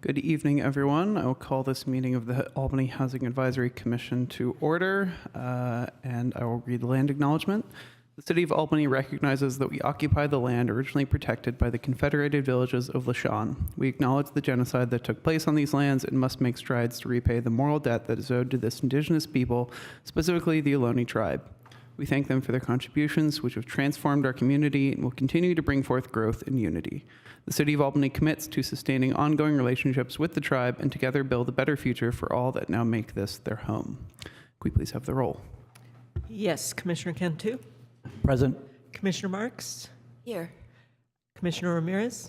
Good evening, everyone. I will call this meeting of the Albany Housing Advisory Commission to order, and I will read the land acknowledgement. The City of Albany recognizes that we occupy the land originally protected by the Confederated Villages of LaShawn. We acknowledge the genocide that took place on these lands and must make strides to repay the moral debt that is owed to this indigenous people, specifically the Ohlone tribe. We thank them for their contributions, which have transformed our community and will continue to bring forth growth and unity. The City of Albany commits to sustaining ongoing relationships with the tribe and together build a better future for all that now make this their home. Could we please have the roll? Yes, Commissioner Cantu. Present. Commissioner Marks. Here. Commissioner Ramirez.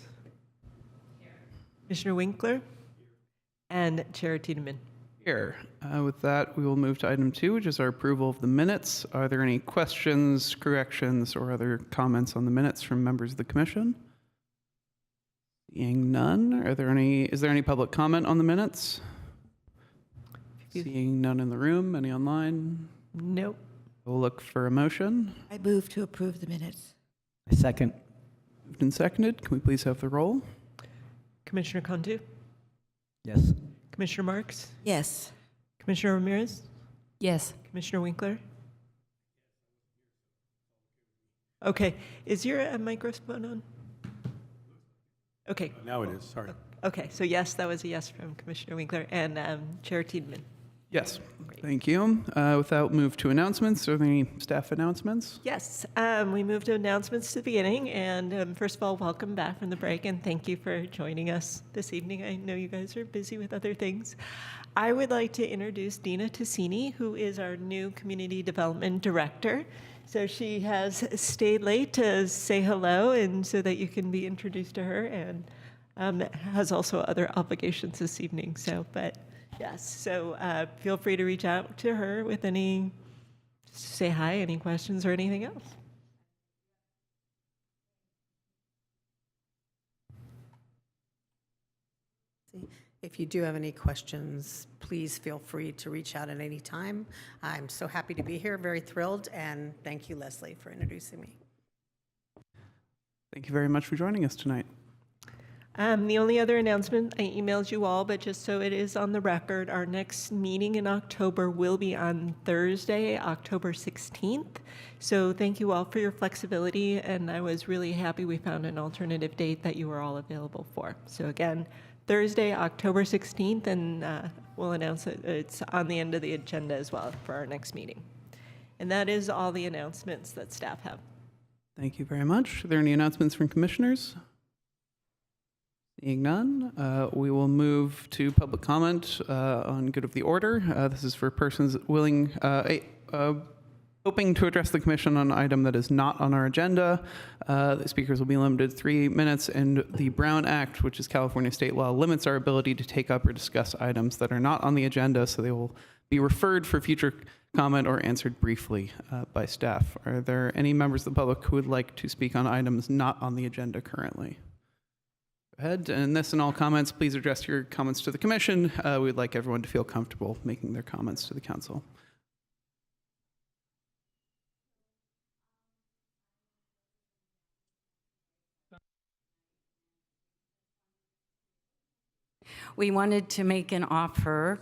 Here. Commissioner Winkler. And Chair Tiedemann. Here. With that, we will move to item 2, which is our approval of the minutes. Are there any questions, corrections, or other comments on the minutes from members of the commission? Seeing none, is there any public comment on the minutes? Seeing none in the room, any online? Nope. We'll look for a motion. I move to approve the minutes. I second. Moved and seconded. Can we please have the roll? Commissioner Cantu. Yes. Commissioner Marks. Yes. Commissioner Ramirez. Yes. Commissioner Winkler. Okay. Is your microphone on? Okay. Now it is, sorry. Okay. So yes, that was a yes from Commissioner Winkler and Chair Tiedemann. Yes. Great. Thank you. With that, move to announcements. Are there any staff announcements? Yes, we moved to announcements to the beginning, and first of all, welcome back from the break, and thank you for joining us this evening. I know you guys are busy with other things. I would like to introduce Dina Tassini, who is our new Community Development Director. So she has stayed late to say hello, and so that you can be introduced to her, and has also other obligations this evening. So, but yes, so feel free to reach out to her with any, say hi, any questions or anything else. If you do have any questions, please feel free to reach out at any time. I'm so happy to be here, very thrilled, and thank you, Leslie, for introducing me. Thank you very much for joining us tonight. The only other announcement, I emailed you all, but just so it is on the record, our next meeting in October will be on Thursday, October 16th. So thank you all for your flexibility, and I was really happy we found an alternative date that you were all available for. So again, Thursday, October 16th, and we'll announce it. It's on the end of the agenda as well for our next meeting. And that is all the announcements that staff have. Thank you very much. Are there any announcements from commissioners? Seeing none, we will move to public comment on good of the order. This is for persons willing, hoping to address the commission on an item that is not on our agenda. The speakers will be limited to 3 minutes, and the Brown Act, which is California state law, limits our ability to take up or discuss items that are not on the agenda, so they will be referred for future comment or answered briefly by staff. Are there any members of the public who would like to speak on items not on the agenda currently? Ahead. And this and all comments, please address your comments to the commission. We'd like everyone to feel comfortable making their comments to the council. We wanted to make an offer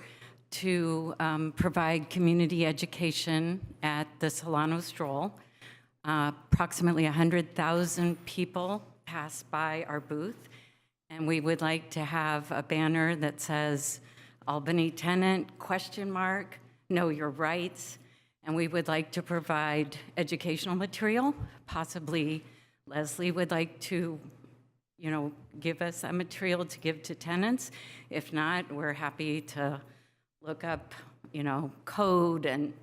to provide community education at the Solano Stroll. Approximately 100,000 people pass by our booth. And we would like to have a banner that says, Albany tenant, ? Know your rights. And we would like to provide educational material. Possibly Leslie would like to, give us that material to give to tenants. If not, we're happy to look up, code and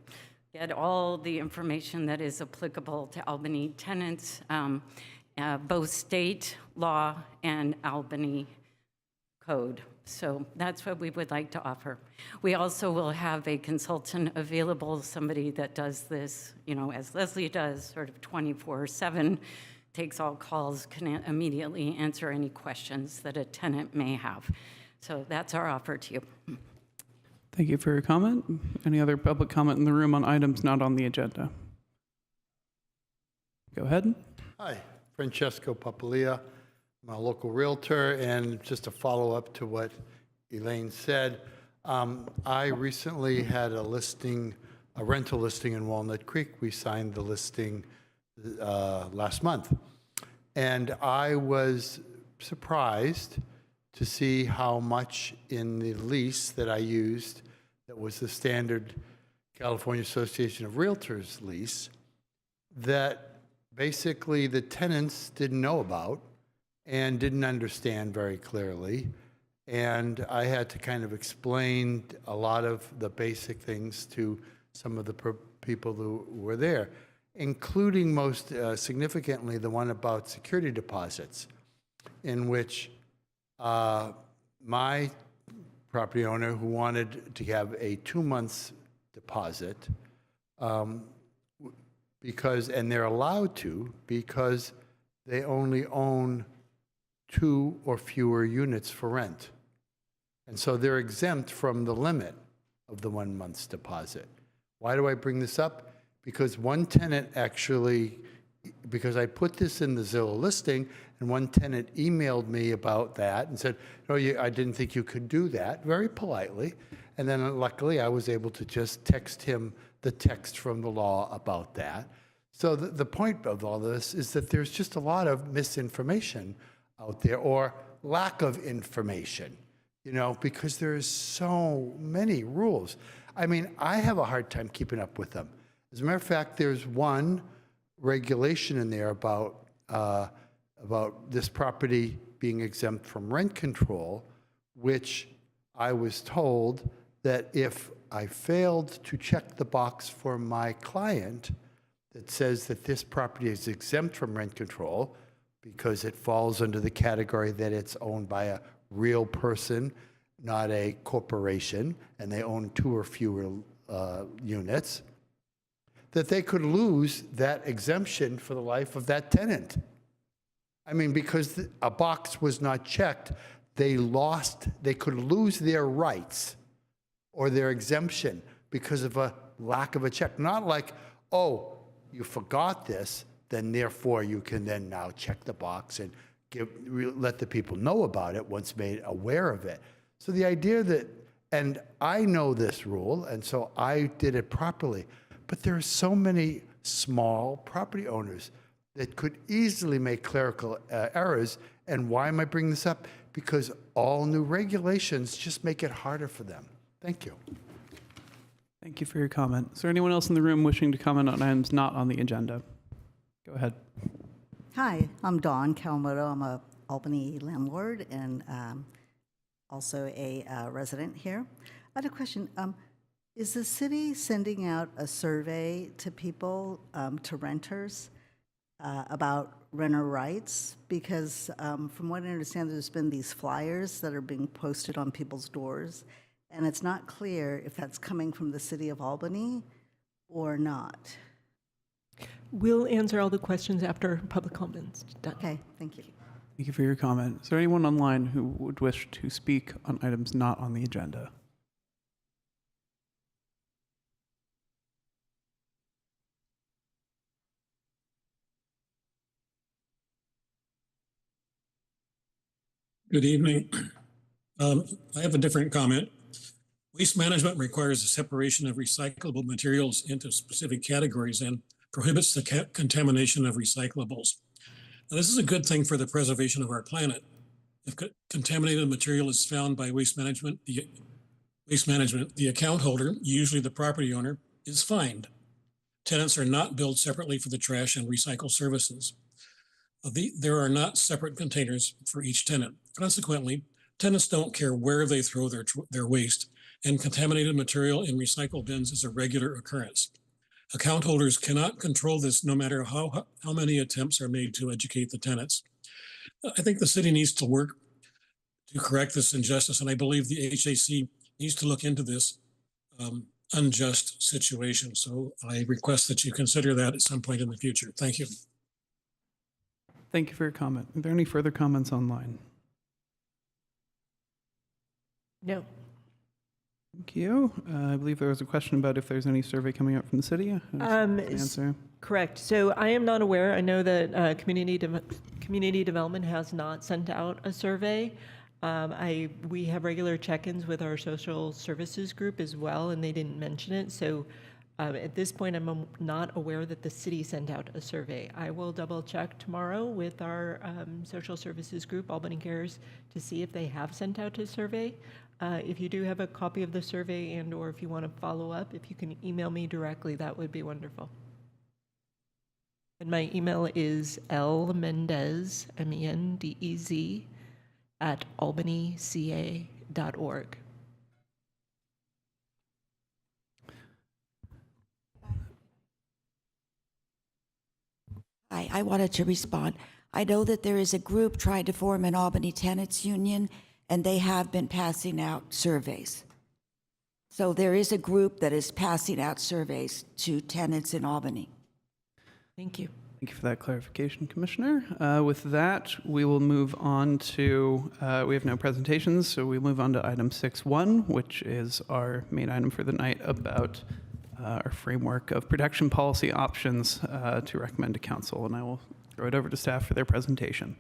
get all the information that is applicable to Albany tenants. Both state law and Albany code. So that's what we would like to offer. We also will have a consultant available, somebody that does this, as Leslie does, sort of 24/7, takes all calls, can immediately answer any questions that a tenant may have. So that's our offer to you. Thank you for your comment. Any other public comment in the room on items not on the agenda? Go ahead. Hi, Francesco Papalia. I'm a local realtor, and just to follow up to what Elaine said, I recently had a rental listing in Walnut Creek. We signed the listing last month. And I was surprised to see how much in the lease that I used, that was the standard California Association of Realtors lease, that basically the tenants didn't know about and didn't understand very clearly. And I had to kind of explain a lot of the basic things to some of the people who were there, including most significantly the one about security deposits, in which my property owner, who wanted to have a 2 months deposit, and they're allowed to because they only own 2 or fewer units for rent. And so they're exempt from the limit of the 1 month's deposit. Why do I bring this up? Because one tenant actually, because I put this in the Zillow listing, and one tenant emailed me about that and said, no, I didn't think you could do that, very politely. And then luckily I was able to just text him the text from the law about that. So the point of all this is that there's just a lot of misinformation out there, or lack of information, because there's so many rules. I mean, I have a hard time keeping up with them. As a matter of fact, there's one regulation in there about this property being exempt from rent control, which I was told that if I failed to check the box for my client that says that this property is exempt from rent control because it falls under the category that it's owned by a real person, not a corporation, and they own 2 or fewer units, that they could lose that exemption for the life of that tenant. I mean, because a box was not checked, they could lose their rights or their exemption because of a lack of a check. Not like, oh, you forgot this, then therefore you can then now check the box and let the people know about it once made aware of it. So the idea that, and I know this rule, and so I did it properly, but there are so many small property owners that could easily make clerical errors. And why am I bringing this up? Because all new regulations just make it harder for them. Thank you. Thank you for your comment. Is there anyone else in the room wishing to comment on items not on the agenda? Go ahead. Hi, I'm Dawn Kawamoto. I'm a Albany landlord and also a resident here. I had a question. Is the city sending out a survey to people, to renters, about renter rights? Because from what I understand, there's been these flyers that are being posted on people's doors, and it's not clear if that's coming from the City of Albany or not. We'll answer all the questions after public comments. Done. Okay, thank you. Thank you for your comment. Is there anyone online who would wish to speak on items not on the agenda? Good evening. I have a different comment. Waste management requires a separation of recyclable materials into specific categories and prohibits the contamination of recyclables. Now, this is a good thing for the preservation of our planet. If contaminated material is found by waste management, the account holder, usually the property owner, is fined. Tenants are not billed separately for the trash and recycle services. There are not separate containers for each tenant. Consequently, tenants don't care where they throw their waste, and contaminated material in recycle bins is a regular occurrence. Account holders cannot control this no matter how many attempts are made to educate the tenants. I think the city needs to work to correct this injustice, and I believe the HAC needs to look into this unjust situation. So I request that you consider that at some point in the future. Thank you. Thank you for your comment. Are there any further comments online? No. Thank you. I believe there was a question about if there's any survey coming out from the city. Answer. Correct. So I am not aware. I know that community development has not sent out a survey. We have regular check-ins with our social services group as well, and they didn't mention it. So at this point, I'm not aware that the city sent out a survey. I will double check tomorrow with our social services group, Albany Cares, to see if they have sent out a survey. If you do have a copy of the survey and/or if you want to follow up, if you can email me directly, that would be wonderful. And my email is lmendez, M-E-N-D-E-Z, @albanyca.org. I wanted to respond. I know that there is a group trying to form an Albany Tenants Union, and they have been passing out surveys. So there is a group that is passing out surveys to tenants in Albany. Thank you. Thank you for that clarification, Commissioner. With that, we will move on to, we have no presentations, so we move on to item 6.1, which is our main item for the night about our framework of protection policy options to recommend to council. And I will throw it over to staff for their presentation.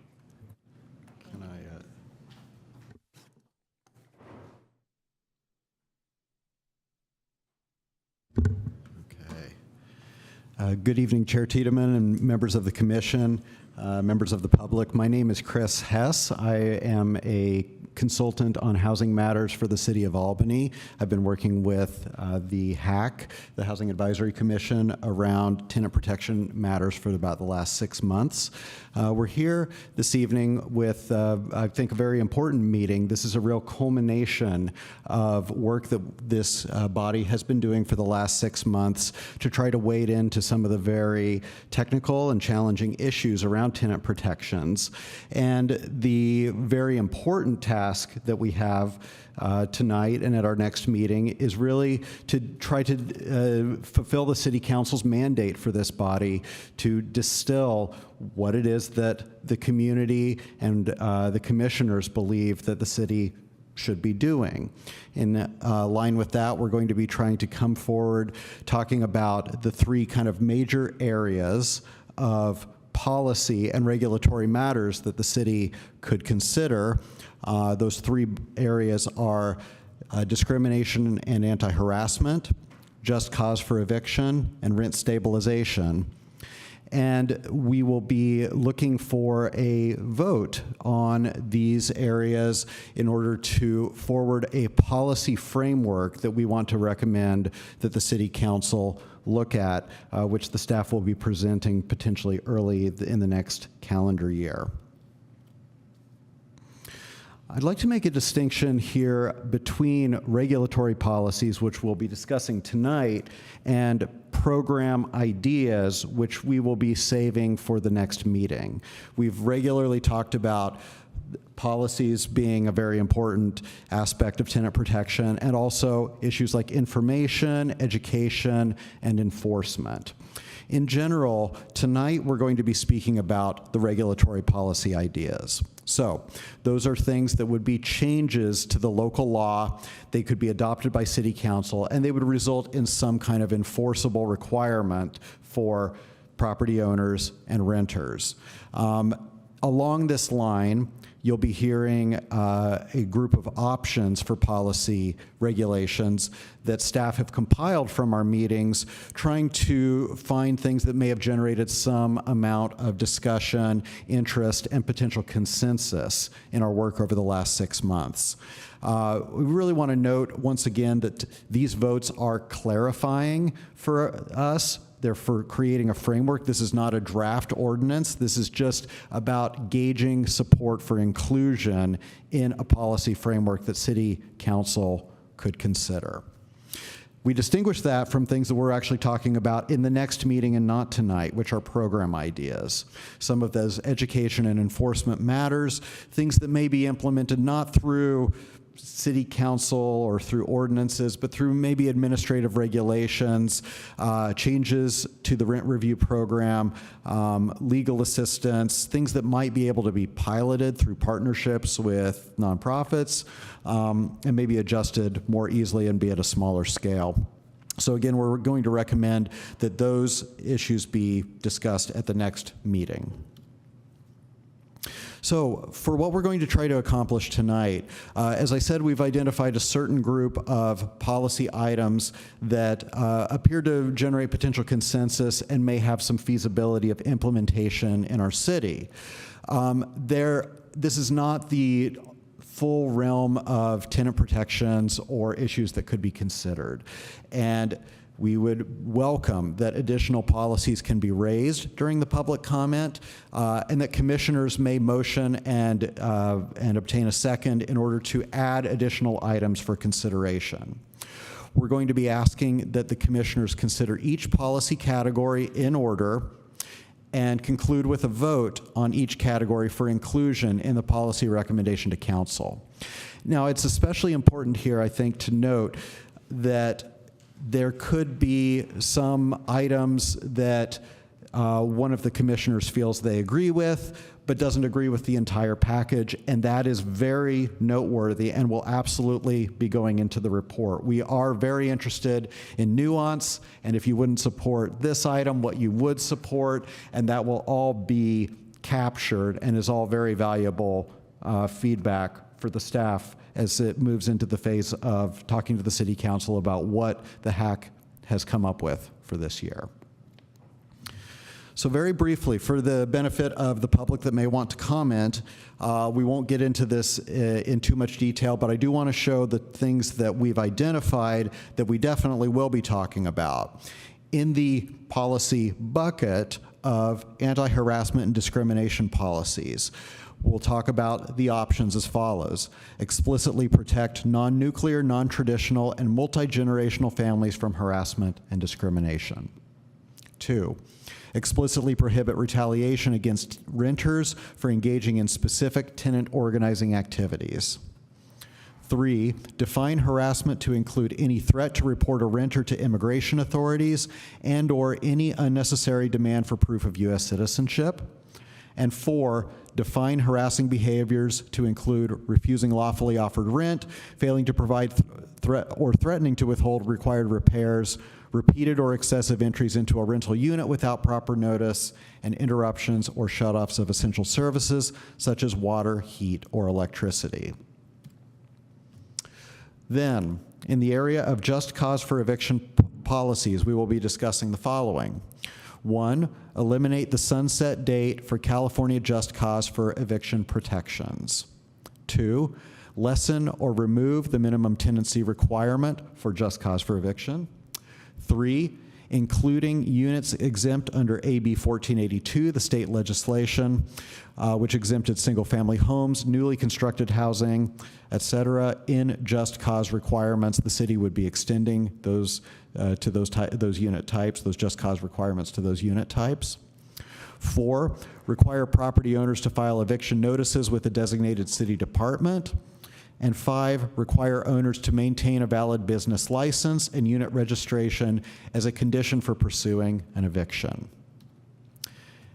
Can I, good evening, Chair Tiedemann and members of the commission, members of the public. My name is Chris Hess. I am a consultant on housing matters for the City of Albany. I've been working with the HAC, the Housing Advisory Commission, around tenant protection matters for about the last 6 months. We're here this evening with, I think, a very important meeting. This is a real culmination of work that this body has been doing for the last 6 months to try to wade into some of the very technical and challenging issues around tenant protections. And the very important task that we have tonight and at our next meeting is really to try to fulfill the City Council's mandate for this body to distill what it is that the community and the commissioners believe that the city should be doing. In line with that, we're going to be trying to come forward talking about the 3 kind of major areas of policy and regulatory matters that the city could consider. Those 3 areas are discrimination and anti-harassment, just cause for eviction, and rent stabilization. And we will be looking for a vote on these areas in order to forward a policy framework that we want to recommend that the City Council look at, which the staff will be presenting potentially early in the next calendar year. I'd like to make a distinction here between regulatory policies, which we'll be discussing tonight, and program ideas, which we will be saving for the next meeting. We've regularly talked about policies being a very important aspect of tenant protection, and also issues like information, education, and enforcement. In general, tonight we're going to be speaking about the regulatory policy ideas. So those are things that would be changes to the local law. They could be adopted by City Council, and they would result in some kind of enforceable requirement for property owners and renters. Along this line, you'll be hearing a group of options for policy regulations that staff have compiled from our meetings, trying to find things that may have generated some amount of discussion, interest, and potential consensus in our work over the last 6 months. We really want to note once again that these votes are clarifying for us. They're for creating a framework. This is not a draft ordinance. This is just about gauging support for inclusion in a policy framework that City Council could consider. We distinguish that from things that we're actually talking about in the next meeting and not tonight, which are program ideas. Some of those education and enforcement matters, things that may be implemented not through City Council or through ordinances, but through maybe administrative regulations, changes to the rent review program, legal assistance, things that might be able to be piloted through partnerships with nonprofits, and maybe adjusted more easily and be at a smaller scale. So again, we're going to recommend that those issues be discussed at the next meeting. So for what we're going to try to accomplish tonight, as I said, we've identified a certain group of policy items that appear to generate potential consensus and may have some feasibility of implementation in our city. This is not the full realm of tenant protections or issues that could be considered. And we would welcome that additional policies can be raised during the public comment, and that commissioners may motion and obtain a second in order to add additional items for consideration. We're going to be asking that the commissioners consider each policy category in order and conclude with a vote on each category for inclusion in the policy recommendation to council. Now, it's especially important here, I think, to note that there could be some items that one of the commissioners feels they agree with, but doesn't agree with the entire package, and that is very noteworthy and will absolutely be going into the report. We are very interested in nuance, and if you wouldn't support this item, what you would support, and that will all be captured and is all very valuable feedback for the staff as it moves into the phase of talking to the City Council about what the HAC has come up with for this year. So very briefly, for the benefit of the public that may want to comment, we won't get into this in too much detail, but I do want to show the things that we've identified that we definitely will be talking about. In the policy bucket of anti-harassment and discrimination policies, we'll talk about the options as follows. Explicitly protect non-nuclear, non-traditional, and multi-generational families from harassment and discrimination. 2, explicitly prohibit retaliation against renters for engaging in specific tenant organizing activities. 3, define harassment to include any threat to report a renter to immigration authorities and/or any unnecessary demand for proof of U.S. citizenship. And 4, define harassing behaviors to include refusing lawfully offered rent, failing to provide or threatening to withhold required repairs, repeated or excessive entries into a rental unit without proper notice, and interruptions or shutoffs of essential services such as water, heat, or electricity. Then, in the area of just cause for eviction policies, we will be discussing the following. 1, eliminate the sunset date for California just cause for eviction protections. 2, lessen or remove the minimum tenancy requirement for just cause for eviction. 3, including units exempt under AB 1482, the state legislation, which exempted single-family homes, newly constructed housing, et cetera, in just cause requirements. The city would be extending those to those unit types, those just cause requirements to those unit types. 4, require property owners to file eviction notices with a designated city department. And 5, require owners to maintain a valid business license and unit registration as a condition for pursuing an eviction.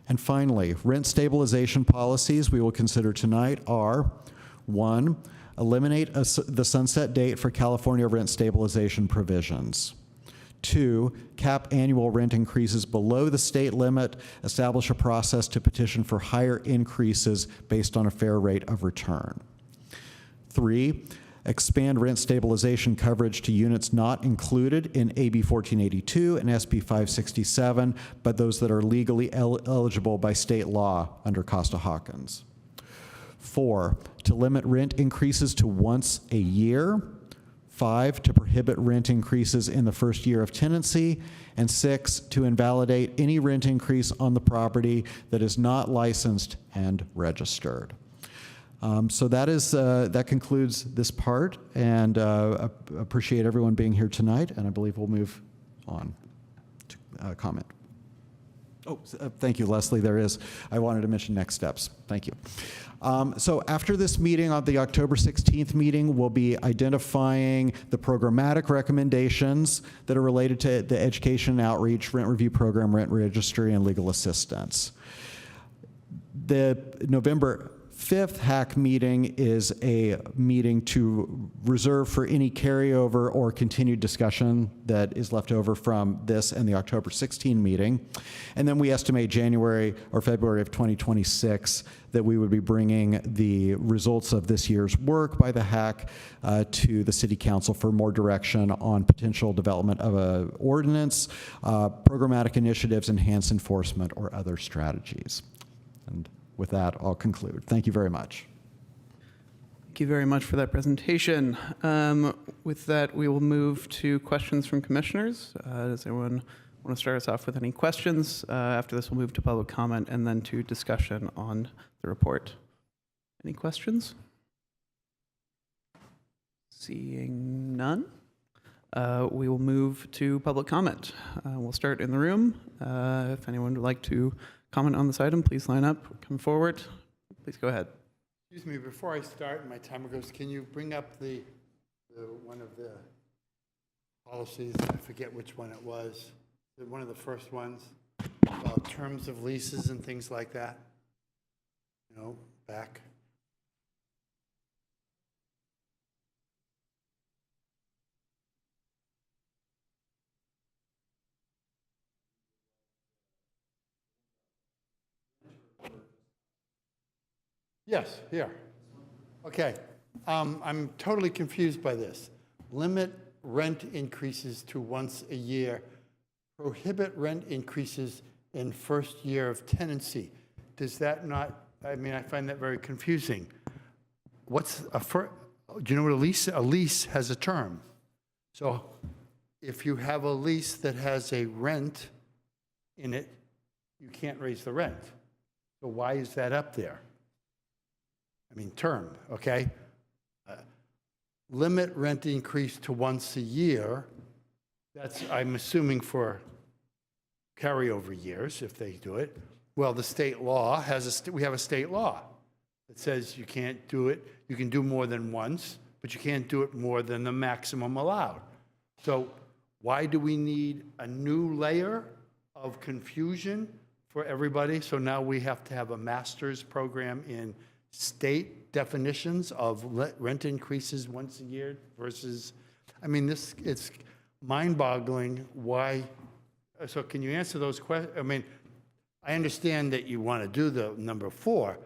And finally, rent stabilization policies we will consider tonight are 1, eliminate the sunset date for California rent stabilization provisions. 2, cap annual rent increases below the state limit, establish a process to petition for higher increases based on a fair rate of return. 3, expand rent stabilization coverage to units not included in AB 1482 and SB 567, but those that are legally eligible by state law under Costa-Hawkins. 4, to limit rent increases to once a year. 5, to prohibit rent increases in the first year of tenancy. And 6, to invalidate any rent increase on the property that is not licensed and registered. So that concludes this part, and appreciate everyone being here tonight, and I believe we'll move on to comment. Oh, thank you, Leslie. I wanted to mention next steps. Thank you. So after this meeting, on the October 16th meeting, we'll be identifying the programmatic recommendations that are related to the education and outreach, rent review program, rent registry, and legal assistance. The November fifth HAC meeting is a meeting to reserve for any carryover or continued discussion that is left over from this and the October 16 meeting. And then we estimate January or February of 2026 that we would be bringing the results of this year's work by the HAC to the City Council for more direction on potential development of an ordinance, programmatic initiatives, enhanced enforcement, or other strategies. And with that, I'll conclude. Thank you very much. Thank you very much for that presentation. With that, we will move to questions from commissioners. Does anyone want to start us off with any questions? After this, we'll move to public comment and then to discussion on the report. Any questions? Seeing none, we will move to public comment. We'll start in the room. If anyone would like to comment on this item, please line up, come forward. Please go ahead. Excuse me, before I start, my timer goes, can you bring up the one of the policies? I forget which one it was. One of the first ones about terms of leases and things like that. You know, back. Yes, here. Okay. I'm totally confused by this. Limit rent increases to once a year. Prohibit rent increases in first year of tenancy. Does that not, I mean, I find that very confusing. What's do you know what a lease? A lease has a term. So if you have a lease that has a rent in it, you can't raise the rent. So why is that up there? I mean, term, okay? Limit rent increase to once a year. That's, I'm assuming, for carryover years, if they do it. Well, the state law has we have a state law that says you can't do it. You can do more than once, but you can't do it more than the maximum allowed. So why do we need a new layer of confusion for everybody? So now we have to have a master's program in state definitions of rent increases once a year versus, I mean, it's mind-boggling why. So can you answer those questions? I mean, I understand that you want to do the number 4,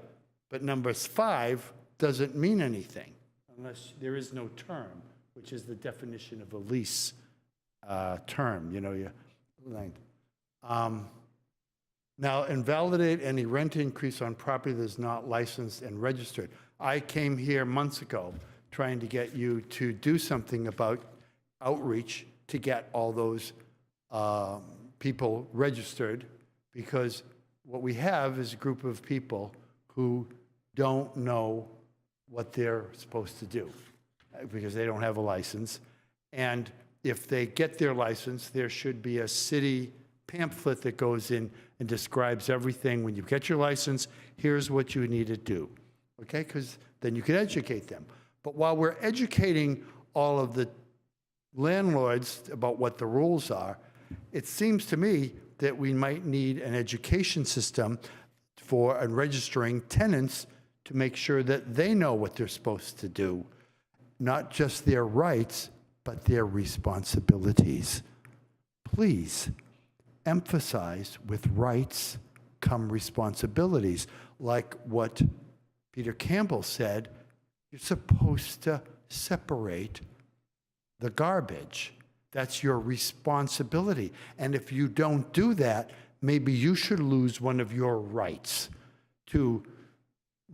but number 5 doesn't mean anything unless there is no term, which is the definition of a lease term, you know, your length. Now, invalidate any rent increase on property that is not licensed and registered. I came here months ago trying to get you to do something about outreach to get all those people registered, because what we have is a group of people who don't know what they're supposed to do because they don't have a license. And if they get their license, there should be a city pamphlet that goes in and describes everything. When you get your license, here's what you need to do, okay? Because then you can educate them. But while we're educating all of the landlords about what the rules are, it seems to me that we might need an education system for registering tenants to make sure that they know what they're supposed to do, not just their rights, but their responsibilities. Please emphasize with rights come responsibilities. Like what Peter Campbell said, you're supposed to separate the garbage. That's your responsibility. And if you don't do that, maybe you should lose one of your rights to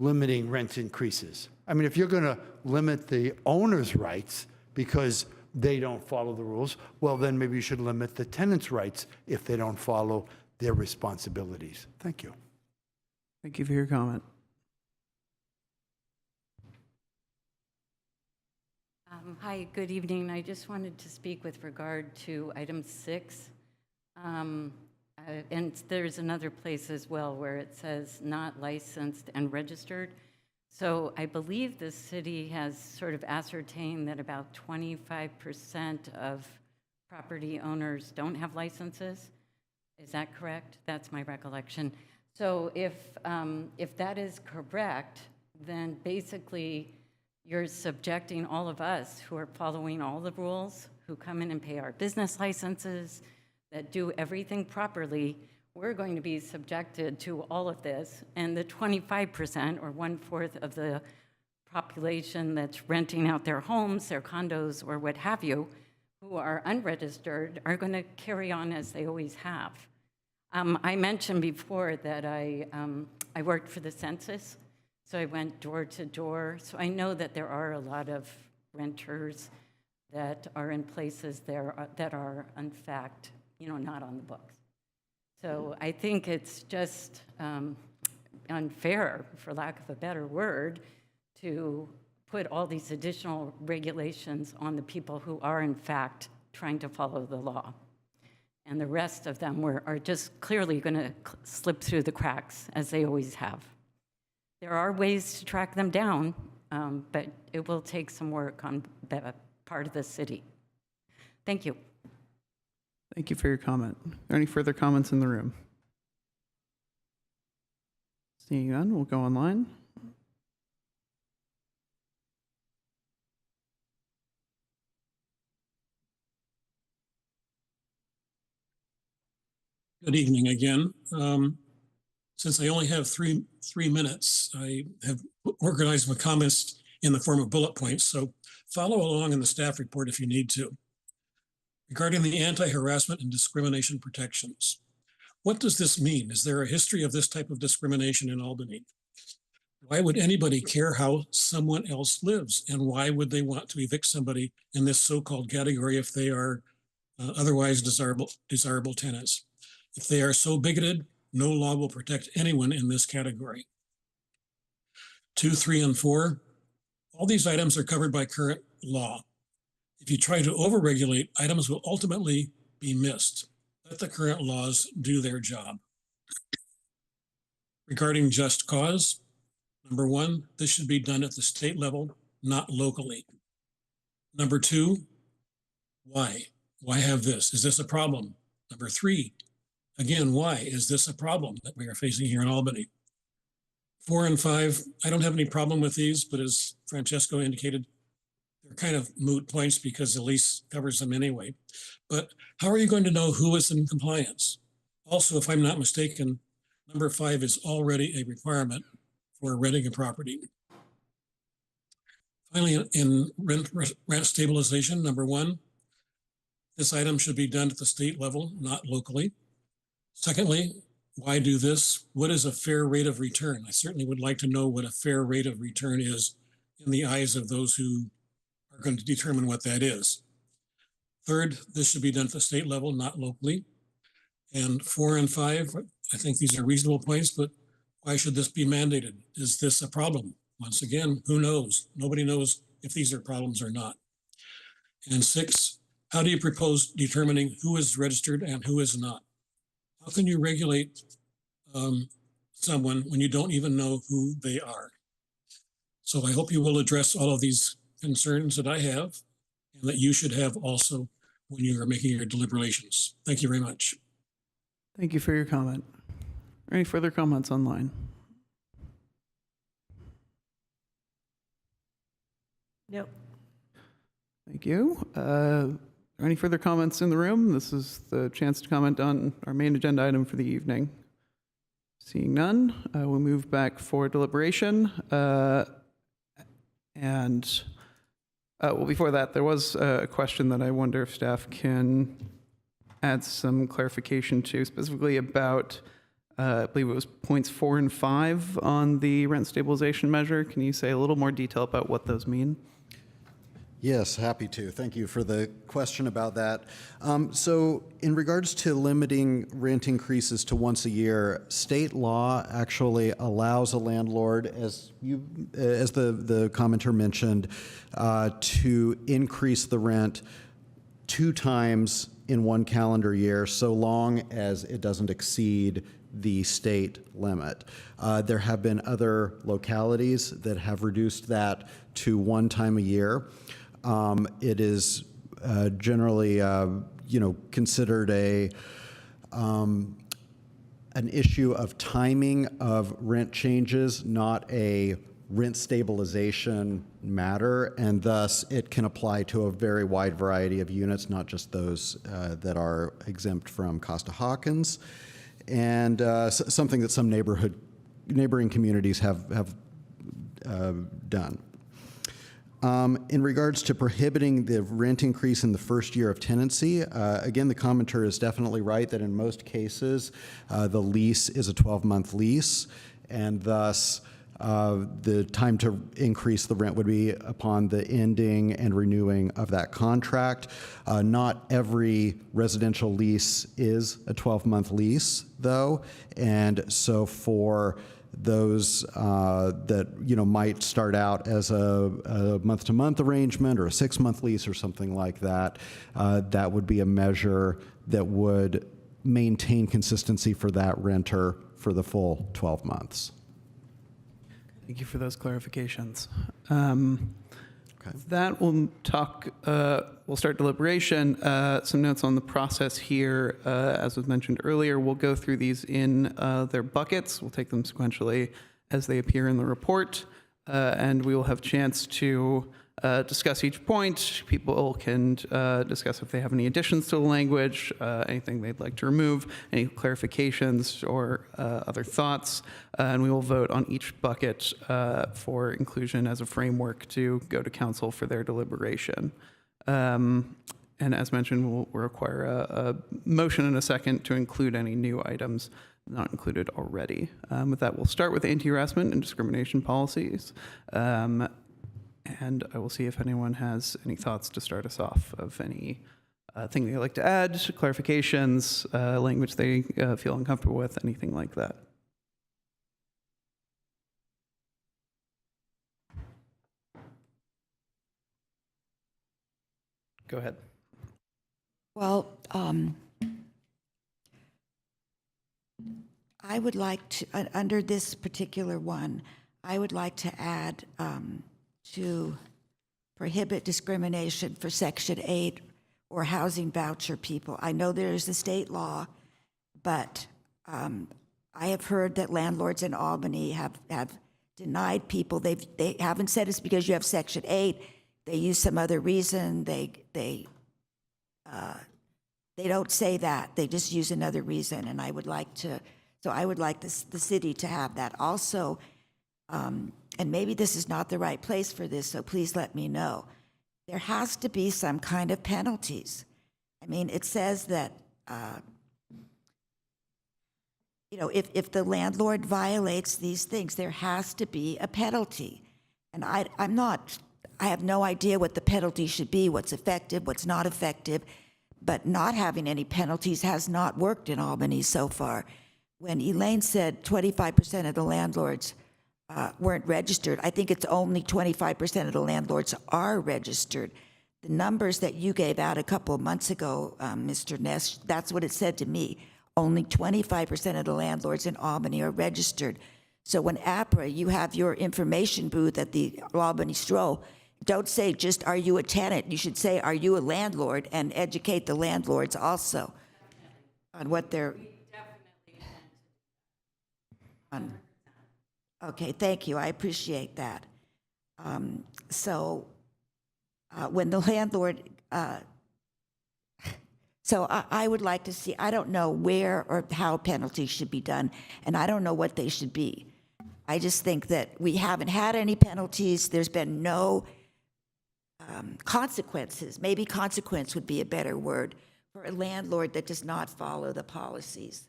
limiting rent increases. I mean, if you're going to limit the owner's rights because they don't follow the rules, well, then maybe you should limit the tenant's rights if they don't follow their responsibilities. Thank you. Thank you for your comment. Hi, good evening. I just wanted to speak with regard to item 6. And there's another place as well where it says not licensed and registered. So I believe the city has sort of ascertained that about 25% of property owners don't have licenses. Is that correct? That's my recollection. So if that is correct, then basically you're subjecting all of us who are following all the rules, who come in and pay our business licenses, that do everything properly. We're going to be subjected to all of this. And the 25% or 1/4 of the population that's renting out their homes, their condos, or what have you, who are unregistered, are going to carry on as they always have. I mentioned before that I worked for the census, so I went door to door. So I know that there are a lot of renters that are in places there that are, in fact, not on the books. So I think it's just unfair, for lack of a better word, to put all these additional regulations on the people who are, in fact, trying to follow the law. And the rest of them are just clearly going to slip through the cracks, as they always have. There are ways to track them down, but it will take some work on the part of the city. Thank you. Thank you for your comment. Are there any further comments in the room? Seeing none, we'll go online. Good evening again. Since I only have three minutes, I have organized my comments in the form of bullet points, so follow along in the staff report if you need to. Regarding the anti-harassment and discrimination protections, what does this mean? Is there a history of this type of discrimination in Albany? Why would anybody care how someone else lives? And why would they want to evict somebody in this so-called category if they are otherwise desirable tenants? If they are so bigoted, no law will protect anyone in this category. 2, 3, and 4, all these items are covered by current law. If you try to overregulate, items will ultimately be missed. Let the current laws do their job. Regarding just cause, number 1, this should be done at the state level, not locally. Number 2, why? Why have this? Is this a problem? Number 3, again, why is this a problem that we are facing here in Albany? 4 and 5, I don't have any problem with these, but as Francesco indicated, they're kind of moot points because the lease covers them anyway. But how are you going to know who is in compliance? Also, if I'm not mistaken, number 5 is already a requirement for renting a property. Finally, in rent stabilization, number 1, this item should be done at the state level, not locally. Secondly, why do this? What is a fair rate of return? I certainly would like to know what a fair rate of return is in the eyes of those who are going to determine what that is. Third, this should be done at the state level, not locally. And 4 and 5, I think these are reasonable points, but why should this be mandated? Is this a problem? Once again, who knows? Nobody knows if these are problems or not. And 6, how do you propose determining who is registered and who is not? How can you regulate someone when you don't even know who they are? So I hope you will address all of these concerns that I have and that you should have also when you are making your deliberations. Thank you very much. Thank you for your comment. Any further comments online? No. Thank you. Any further comments in the room? This is the chance to comment on our main agenda item for the evening. Seeing none, we'll move back for deliberation. Well, before that, there was a question that I wonder if staff can add some clarification to, specifically about, I believe it was points 4 and 5 on the rent stabilization measure. Can you say a little more detail about what those mean? Yes, happy to. Thank you for the question about that. So in regards to limiting rent increases to once a year, state law actually allows a landlord, as the commenter mentioned, to increase the rent 2 times in 1 calendar year, so long as it doesn't exceed the state limit. There have been other localities that have reduced that to 1 time a year. It is generally, considered an issue of timing of rent changes, not a rent stabilization matter, and thus it can apply to a very wide variety of units, not just those that are exempt from Costa-Hawkins, and something that some neighboring communities have done. In regards to prohibiting the rent increase in the first year of tenancy, again, the commenter is definitely right that in most cases, the lease is a 12-month lease, and thus the time to increase the rent would be upon the ending and renewing of that contract. Not every residential lease is a 12-month lease, though, and so for those that might start out as a month-to-month arrangement or a 6-month lease or something like that, that would be a measure that would maintain consistency for that renter for the full 12 months. Thank you for those clarifications. That will we'll start deliberation. Some notes on the process here. As was mentioned earlier, we'll go through these in their buckets. We'll take them sequentially as they appear in the report. And we will have chance to discuss each point. People can discuss if they have any additions to the language, anything they'd like to remove, any clarifications or other thoughts. And we will vote on each bucket for inclusion as a framework to go to council for their deliberation. And as mentioned, we'll require a motion and a second to include any new items not included already. With that, we'll start with anti-harassment and discrimination policies. And I will see if anyone has any thoughts to start us off of any thing they'd like to add, clarifications, language they feel uncomfortable with, anything like that. Go ahead. Well, I would like to, under this particular one, I would like to add to prohibit discrimination for Section 8 or housing voucher people. I know there is a state law, but I have heard that landlords in Albany have denied people. They haven't said it's because you have Section 8. They use some other reason. They don't say that. They just use another reason, and I would like to. So I would like the city to have that also. And maybe this is not the right place for this, so please let me know. There has to be some kind of penalties. I mean, it says that, if the landlord violates these things, there has to be a penalty. And I have no idea what the penalty should be, what's effective, what's not effective, but not having any penalties has not worked in Albany so far. When Elaine said 25% of the landlords weren't registered, I think it's only 25% of the landlords are registered. The numbers that you gave out a couple of months ago, Mr. Ness, that's what it said to me. Only 25% of the landlords in Albany are registered. So when APRA, you have your information booth at the Albany Stroll, don't say just, are you a tenant? You should say, are you a landlord? And educate the landlords also on what they're... Okay, thank you. I appreciate that. When the landlord, I would like to see, I don't know where or how penalties should be done, and I don't know what they should be. I just think that we haven't had any penalties. There's been no consequences. Maybe consequence would be a better word for a landlord that does not follow the policies.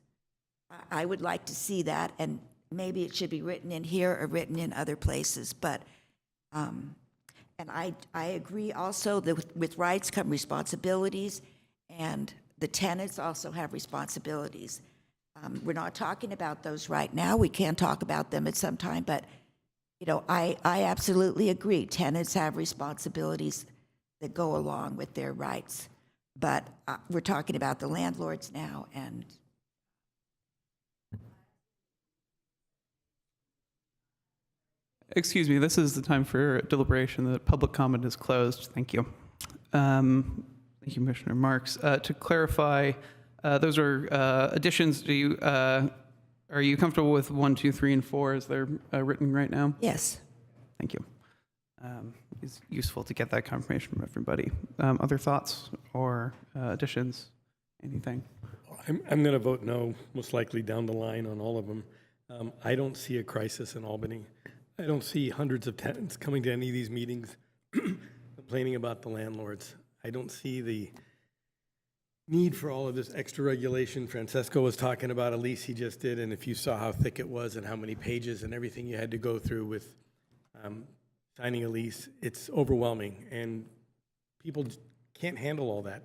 I would like to see that, and maybe it should be written in here or written in other places. But, and I agree also that with rights come responsibilities, and the tenants also have responsibilities. We're not talking about those right now. We can talk about them at some time, but I absolutely agree. Tenants have responsibilities that go along with their rights. But we're talking about the landlords now, and Excuse me, this is the time for deliberation. The public comment is closed. Thank you. Thank you, Commissioner Marks. To clarify, those are additions. Are you comfortable with 1, 2, 3, and 4 as they're written right now? yes. Thank you. It's useful to get that confirmation from everybody. Other thoughts or additions? Anything? I'm going to vote no, most likely down the line on all of them. I don't see a crisis in Albany. I don't see hundreds of tenants coming to any of these meetings complaining about the landlords. I don't see the need for all of this extra regulation. Francesco was talking about a lease he just did, and if you saw how thick it was and how many pages and everything you had to go through with signing a lease, it's overwhelming, and people can't handle all that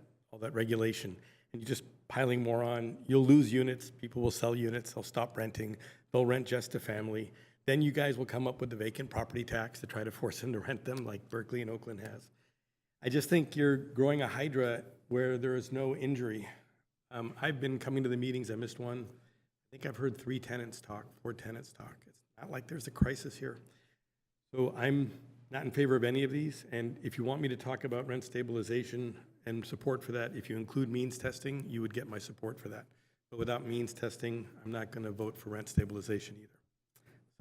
regulation. And you're just piling more on. You'll lose units. People will sell units. They'll stop renting. They'll rent just to family. Then you guys will come up with the vacant property tax to try to force them to rent them, like Berkeley and Oakland has. I just think you're growing a hydra where there is no injury. I've been coming to the meetings. I missed one. I think I've heard 4 tenants talk. It's not like there's a crisis here. So I'm not in favor of any of these. And if you want me to talk about rent stabilization and support for that, if you include means testing, you would get my support for that. But without means testing, I'm not going to vote for rent stabilization either.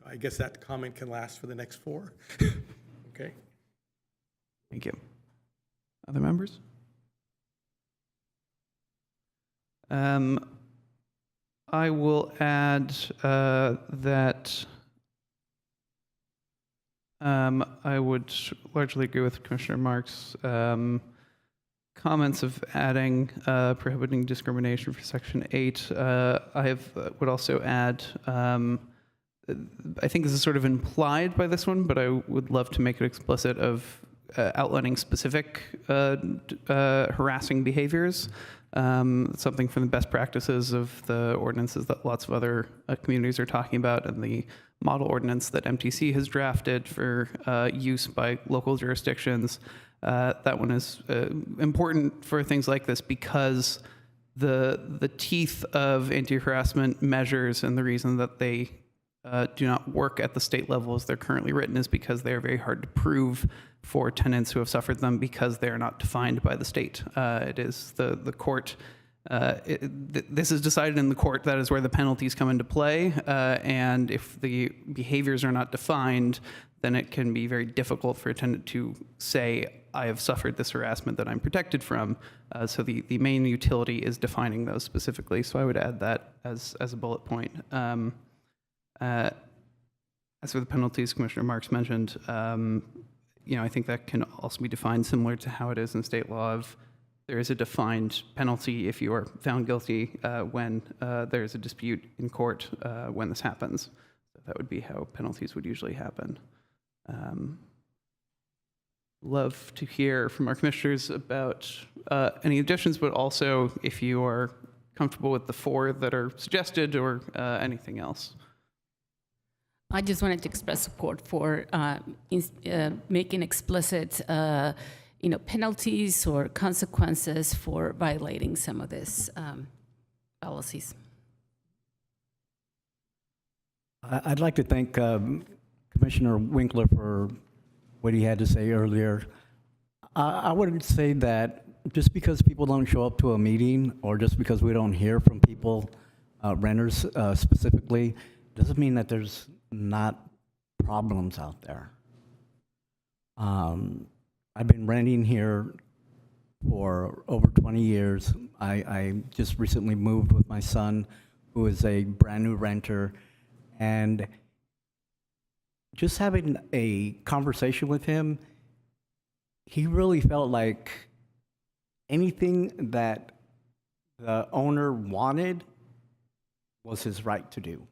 So I guess that comment can last for the next 4. Okay. Thank you. Other members? I will add that I would largely agree with Commissioner Marks' comments of adding prohibiting discrimination for Section 8. Would also add, I think this is sort of implied by this one, but I would love to make it explicit of outlining specific harassing behaviors. Something from the best practices of the ordinances that lots of other communities are talking about, and the model ordinance that MTC has drafted for use by local jurisdictions. That one is important for things like this because the teeth of anti-harassment measures and the reason that they do not work at the state level as they're currently written is because they are very hard to prove for tenants who have suffered them because they are not defined by the state. It is the court. This is decided in the court. That is where the penalties come into play. And if the behaviors are not defined, then it can be very difficult for a tenant to say, I have suffered this harassment that I'm protected from. So the main utility is defining those specifically. So I would add that as a bullet point. As for the penalties Commissioner Marks mentioned, I think that can also be defined similar to how it is in state law. There is a defined penalty if you are found guilty when there is a dispute in court when this happens. So that would be how penalties would usually happen. Love to hear from our commissioners about any additions, but also if you are comfortable with the 4 that are suggested or anything else. I just wanted to express support for making explicit, penalties or consequences for violating some of these policies. I'd like to thank Commissioner Winkler for what he had to say earlier. I wouldn't say that just because people don't show up to a meeting or just because we don't hear from people, renters specifically, doesn't mean that there's not problems out there. I've been renting here for over 20 years. I just recently moved with my son, who is a brand new renter, and just having a conversation with him, he really felt like anything that the owner wanted was his right to do.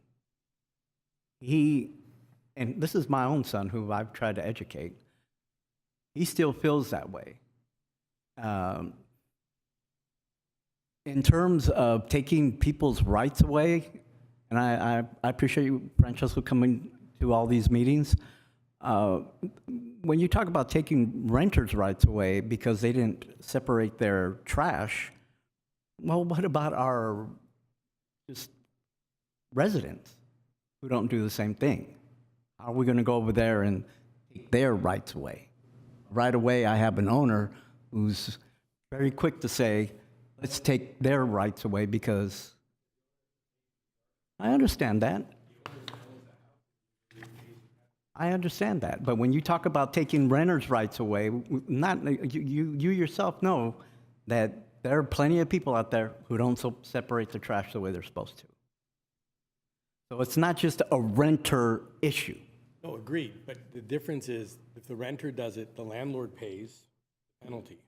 And this is my own son who I've tried to educate, he still feels that way. In terms of taking people's rights away, and I appreciate you, Francesco, coming to all these meetings. When you talk about taking renters' rights away because they didn't separate their trash, well, what about our just residents who don't do the same thing? How are we going to go over there and take their rights away? Right away, I have an owner who's very quick to say, let's take their rights away because I understand that. I understand that, but when you talk about taking renters' rights away, you yourself know that there are plenty of people out there who don't separate the trash the way they're supposed to. So it's not just a renter issue. No, agreed, but the difference is if the renter does it, the landlord pays the penalty.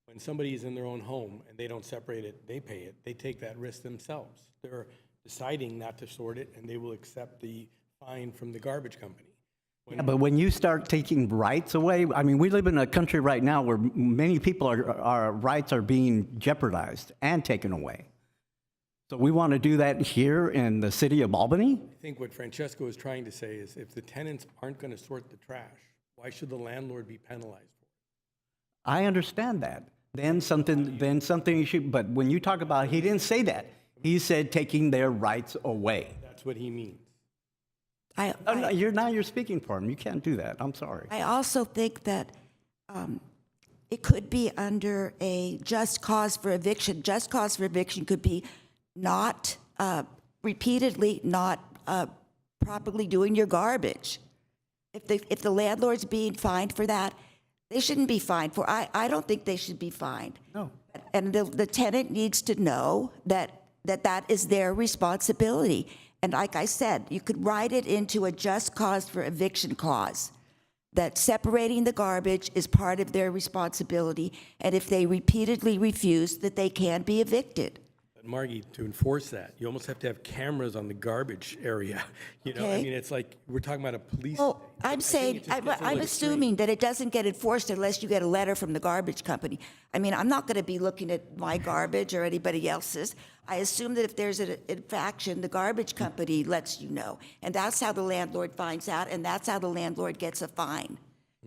When somebody is in their own home and they don't separate it, they pay it. They take that risk themselves. They're deciding not to sort it, and they will accept the fine from the garbage company. Yeah, but when you start taking rights away, I mean, we live in a country right now where many people our rights are being jeopardized and taken away. So we want to do that here in the city of Albany? I think what Francesco is trying to say is if the tenants aren't going to sort the trash, why should the landlord be penalized for it? I understand that. Then something you should, but when you talk about, he didn't say that. He said taking their rights away. That's what he means. No, you're speaking for him. You can't do that. I'm sorry. I also think that it could be under a just cause for eviction. Just cause for eviction could be not repeatedly not properly doing your garbage. If the landlord's being fined for that, they shouldn't be fined for. I don't think they should be fined. No. And the tenant needs to know that is their responsibility. And like I said, you could write it into a just cause for eviction clause, that separating the garbage is part of their responsibility, and if they repeatedly refuse, that they can be evicted. But Margie, to enforce that, you almost have to have cameras on the garbage area. You know, I Okay. mean, it's like we're talking about a police. Well, I I'm think saying, it just gets a little I'm extreme. assuming that it doesn't get enforced unless you get a letter from the garbage company. I mean, I'm not going to be looking at my garbage or anybody else's. I assume that if there's an infraction, the garbage company lets you know. And that's how the landlord finds out, and that's how the landlord gets a fine.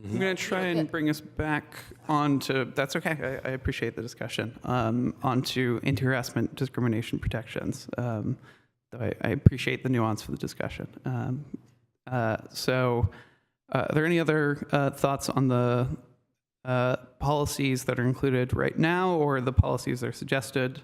I'm going to try and bring us back onto, that's okay, I appreciate the discussion, onto anti-harassment discrimination protections. Though I appreciate the nuance for the discussion. So are there any other thoughts on the policies that are included right now or the policies that are suggested?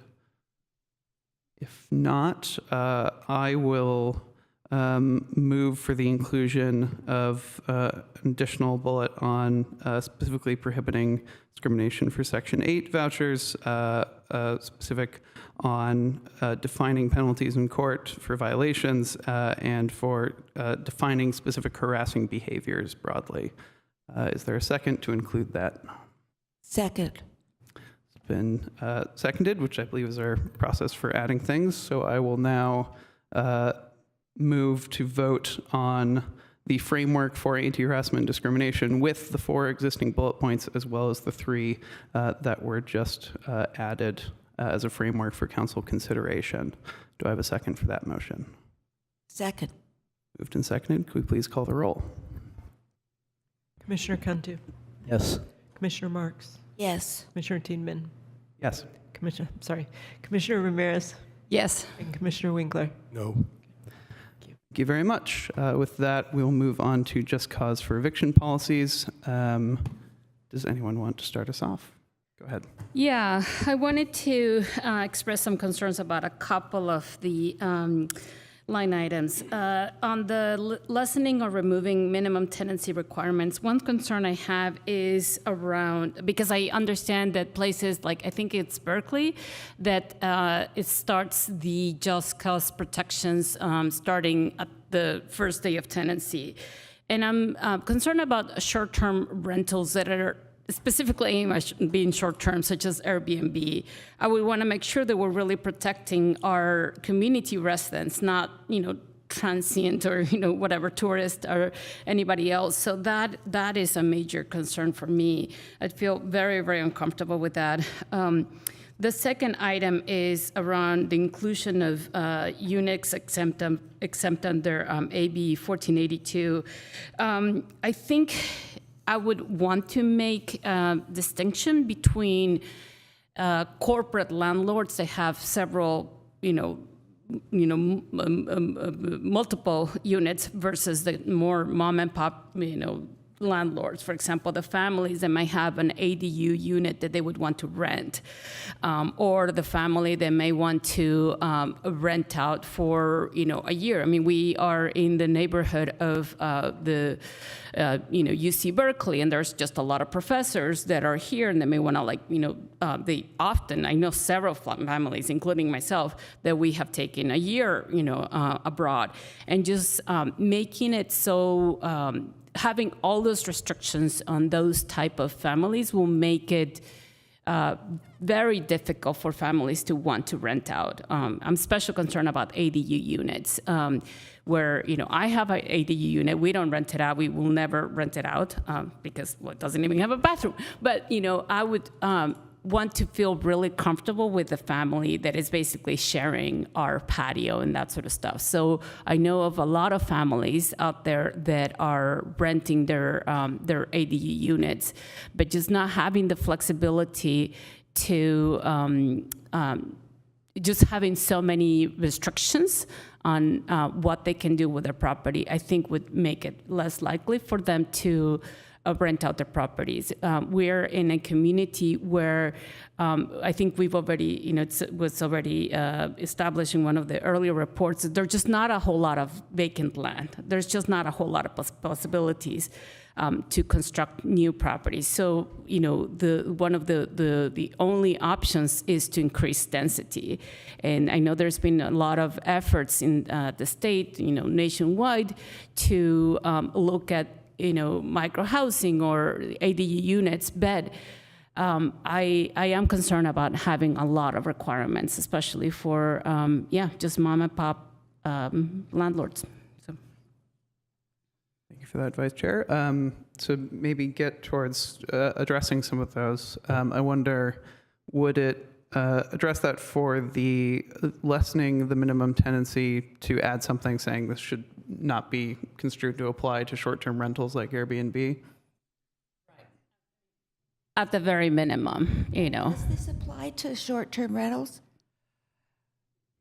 If not, I will move for the inclusion of an additional bullet on specifically prohibiting discrimination for Section 8 vouchers, specific on defining penalties in court for violations, and for defining specific harassing behaviors broadly. Is there a second to include that? Second. It's been seconded, which I believe is our process for adding things. So I will now move to vote on the framework for anti-harassment and discrimination with the 4 existing bullet points, as well as the 3 that were just added as a framework for council consideration. Do I have a second for that motion? Second. Moved and seconded. Could we please call the roll? Commissioner Cantu, Yes. Commissioner Marks, Yes. Commissioner Tiedemann, Yes. Commissioner Ramirez, Yes. and Commissioner Winkler. No. Thank you very much. With that, we'll move on to just cause for eviction policies. Does anyone want to start us off? Go ahead. Yeah, I wanted to express some concerns about a couple of the line items. On the lessening or removing minimum tenancy requirements, one concern I have is around, because I understand that places like, I think it's Berkeley, that it starts the just cause protections starting at the first day of tenancy. And I'm concerned about short-term rentals that are specifically being short-term, such as Airbnb. We want to make sure that we're really protecting our community residents, not, transient or, whatever, tourist or anybody else. So that is a major concern for me. I feel very, very uncomfortable with that. The second item is around the inclusion of units exempt under AB 1482. I think I would want to make a distinction between corporate landlords that have several, multiple units versus the more mom and pop, landlords. For example, the families that might have an ADU unit that they would want to rent, or the family that may want to rent out for a year. I mean, we are in the neighborhood of the UC Berkeley, and there's just a lot of professors that are here, and they may want to they often, I know several families, including myself, that we have taken a year abroad, and just making it so. Having all those restrictions on those type of families will make it very difficult for families to want to rent out. I'm especially concerned about ADU units, where I have an ADU unit. We don't rent it out. We will never rent it out because it doesn't even have a bathroom. But I would want to feel really comfortable with the family that is basically sharing our patio and that sort of stuff. So I know of a lot of families out there that are renting their ADU units, but just not having the flexibility to just having so many restrictions on what they can do with their property, I think would make it less likely for them to rent out their properties. We're in a community where I think we've already, it was already established in one of the earlier reports, that there's just not a whole lot of vacant land. There's just not a whole lot of possibilities to construct new properties. So, one of the only options is to increase density. And I know there's been a lot of efforts in the state, nationwide, to look at micro housing or ADU units, but I am concerned about having a lot of requirements, especially for just mom and pop landlords. So. Thank you for that, Vice Chair. To maybe get towards addressing some of those, I wonder, would it address that for the lessening the minimum tenancy to add something saying this should not be construed to apply to short-term rentals like Airbnb? At the very minimum, Does this apply to short-term rentals?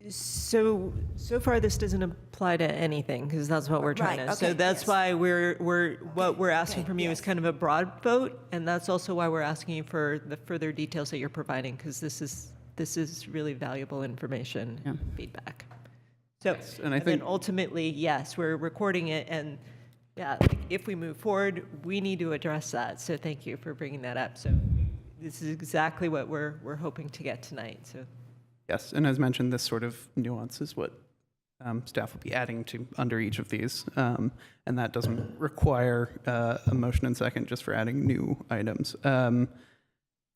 So far, this doesn't apply to anything, because that's what we're trying Right, to. okay, So that's yes. why what we're asking Okay, from you yes. is kind of a broad vote, and that's also why we're asking you for the further details that you're providing, because this is really valuable information, feedback. So, and I then think- ultimately, yes, we're recording it, and if we move forward, we need to address that. So thank you for bringing that up. So this is exactly what we're hoping to get tonight. So. Yes, and as mentioned, this sort of nuance is what staff will be adding to under each of these, and that doesn't require a motion and second just for adding new items. And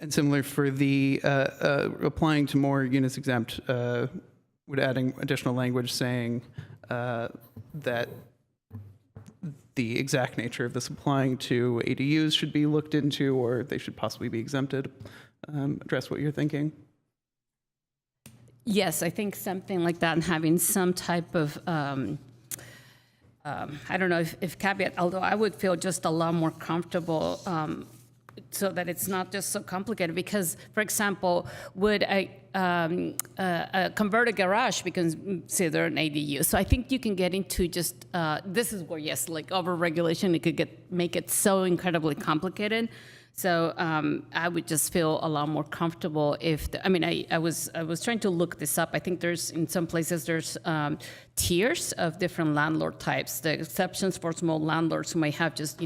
similar for the applying to more units exempt, would adding additional language saying that the exact nature of this applying to ADUs should be looked into, or they should possibly be exempted. Address what you're thinking. Yes, I think something like that, and having some type of, I don't know if caveat, although I would feel just a lot more comfortable so that it's not just so complicated. Because, for example, would a converted garage be considered an ADU? So I think you can get into just, this is where, yes, like over-regulation, it could make it so incredibly complicated. So I would just feel a lot more comfortable if, I was trying to look this up. I think in some places there's tiers of different landlord types. The exceptions for small landlords who might have just,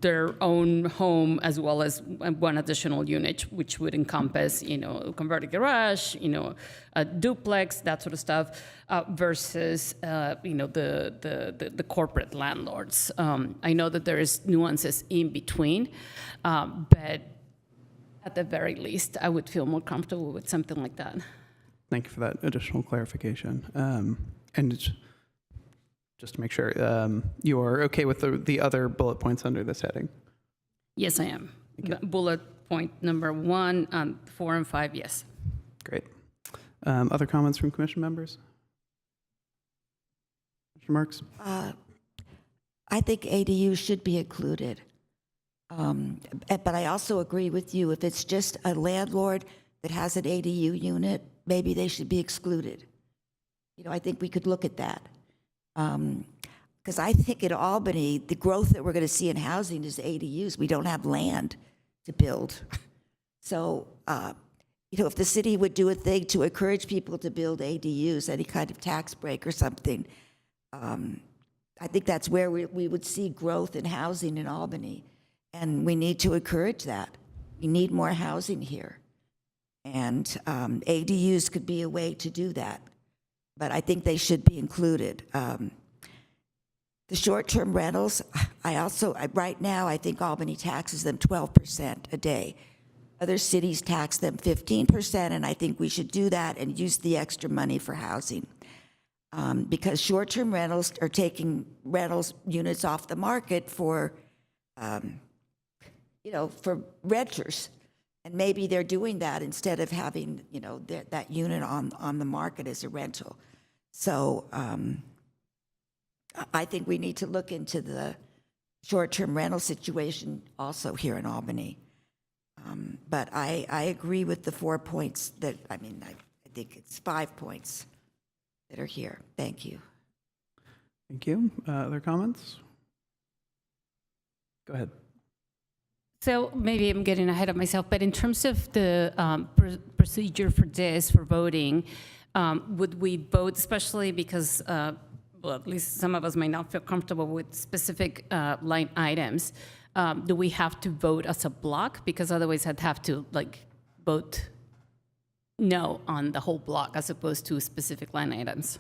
their own home as well as one additional unit, which would encompass, converted garage, a duplex, that sort of stuff, versus, the corporate landlords. I know that there is nuances in between, but at the very least, I would feel more comfortable with something like that. Thank you for that additional clarification. And just to make sure, you are okay with the other bullet points under this heading? Yes, I am. Bullet point number 1, 4, and 5, yes. Great. Other comments from commission members? Mr. Marks? I think ADUs should be included. But I also agree with you. If it's just a landlord that has an ADU unit, maybe they should be excluded. I think we could look at that. Because I think in Albany, the growth that we're going to see in housing is ADUs. We don't have land to build. So, if the city would do a thing to encourage people to build ADUs, any kind of tax break or something, I think that's where we would see growth in housing in Albany. And we need to encourage that. We need more housing here. And ADUs could be a way to do that. But I think they should be included. The short-term rentals, right now, I think Albany taxes them 12% a day. Other cities tax them 15%, and I think we should do that and use the extra money for housing. Because short-term rentals are taking rentals units off the market for renters. And maybe they're doing that instead of having, that unit on the market as a rental. So I think we need to look into the short-term rental situation also here in Albany. But I agree with the 4 points I think it's 5 points that are here. Thank you. Thank you. Other comments? Go ahead. So maybe I'm getting ahead of myself, but in terms of the procedure for this, for voting, would we vote, especially because, at least some of us might not feel comfortable with specific line items. Do we have to vote as a block? Because otherwise I'd have to vote no on the whole block as opposed to specific line items.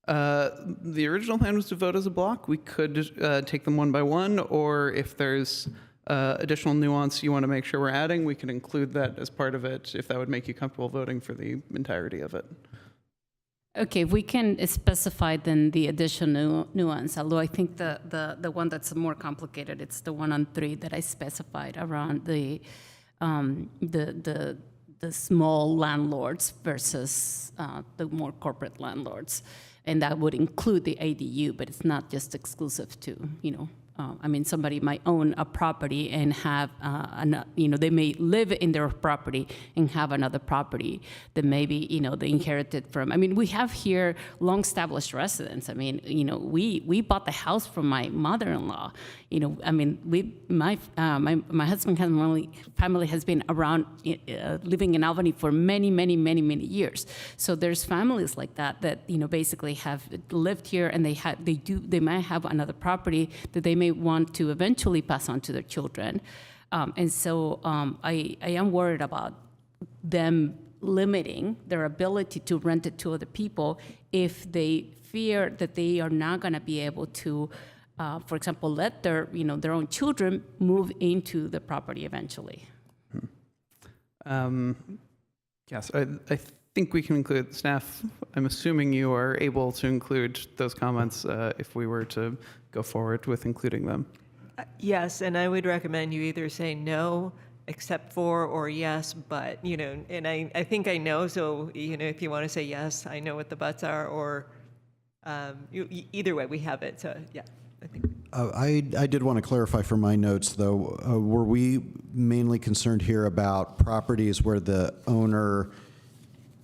The original plan was to vote as a block. We could take them one by one, or if there's additional nuance you want to make sure we're adding, we can include that as part of it if that would make you comfortable voting for the entirety of it. Okay, we can specify then the additional nuance, although I think the one that's more complicated, it's the one on 3 that I specified around the small landlords versus the more corporate landlords. And that would include the ADU, but it's not just exclusive to, somebody might own a property and have, they may live in their property and have another property that maybe, they inherited from. We have here long-established residents. We bought the house from my mother-in-law. My husband's family has been around living in Albany for many, many, many, many years. So there's families like that basically have lived here, and they might have another property that they may want to eventually pass on to their children. And so I am worried about them limiting their ability to rent it to other people if they fear that they are not going to be able to, for example, let their own children move into the property eventually. Yes, I think we can include staff. I'm assuming you are able to include those comments if we were to go forward with including them. Yes, and I would recommend you either say no, except for, or yes, but, and I think I know, so, if you want to say yes, I know what the buts are, or either way, we have it, so, yeah, I think. I did want to clarify for my notes, though. Were we mainly concerned here about properties where the owner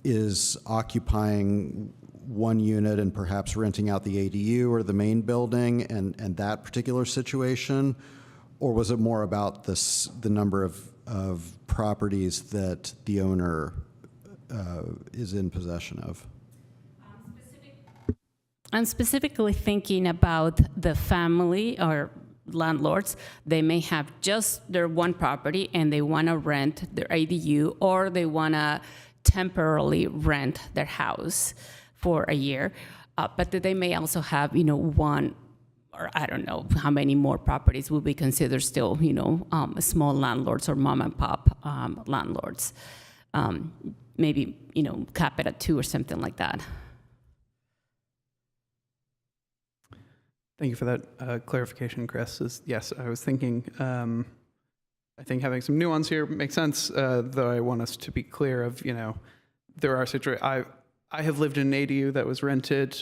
is occupying one unit and perhaps renting out the ADU or the main building and that particular situation? Or was it more about the number of properties that the owner is in possession of? I'm specifically thinking about the family or landlords. They may have just their one property and they want to rent their ADU, or they want to temporarily rent their house for a year. But they may also have, one, or I don't know how many more properties will be considered still, small landlords or mom and pop landlords. Maybe, cap it at 2 or something like that. Thank you for that clarification, Chris. Yes, I was thinking, I think having some nuance here makes sense, though I want us to be clear of, there are situations. I have lived in an ADU that was rented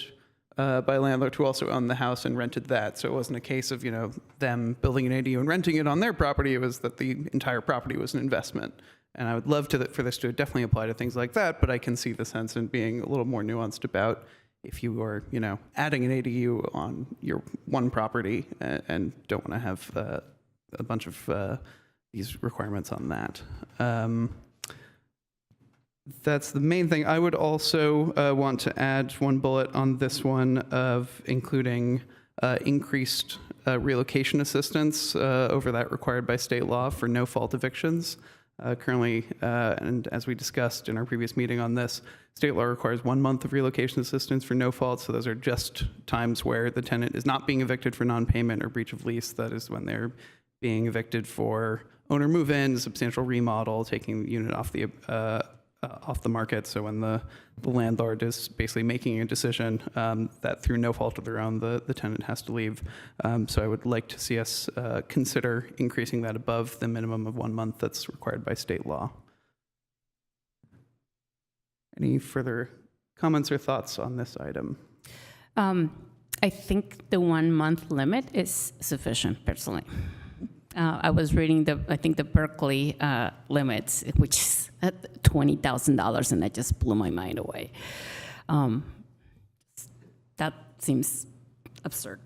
by a landlord who also owned the house and rented that. So it wasn't a case of, them building an ADU and renting it on their property. It was that the entire property was an investment. And I would love for this to definitely apply to things like that, but I can see the sense in being a little more nuanced about if you are, adding an ADU on your one property and don't want to have a bunch of these requirements on that. That's the main thing. I would also want to add one bullet on this one of including increased relocation assistance over that required by state law for no-fault evictions. Currently, and as we discussed in our previous meeting on this, state law requires 1 month of relocation assistance for no fault. So those are just times where the tenant is not being evicted for non-payment or breach of lease. That is when they're being evicted for owner move-in, substantial remodel, taking the unit off the market. So when the landlord is basically making a decision that through no fault of their own, the tenant has to leave. So I would like to see us consider increasing that above the minimum of 1 month that's required by state law. Any further comments or thoughts on this item? I think the 1 month limit is sufficient, personally. I was reading the Berkeley limits, which is at $20,000, and that just blew my mind away. That seems absurd.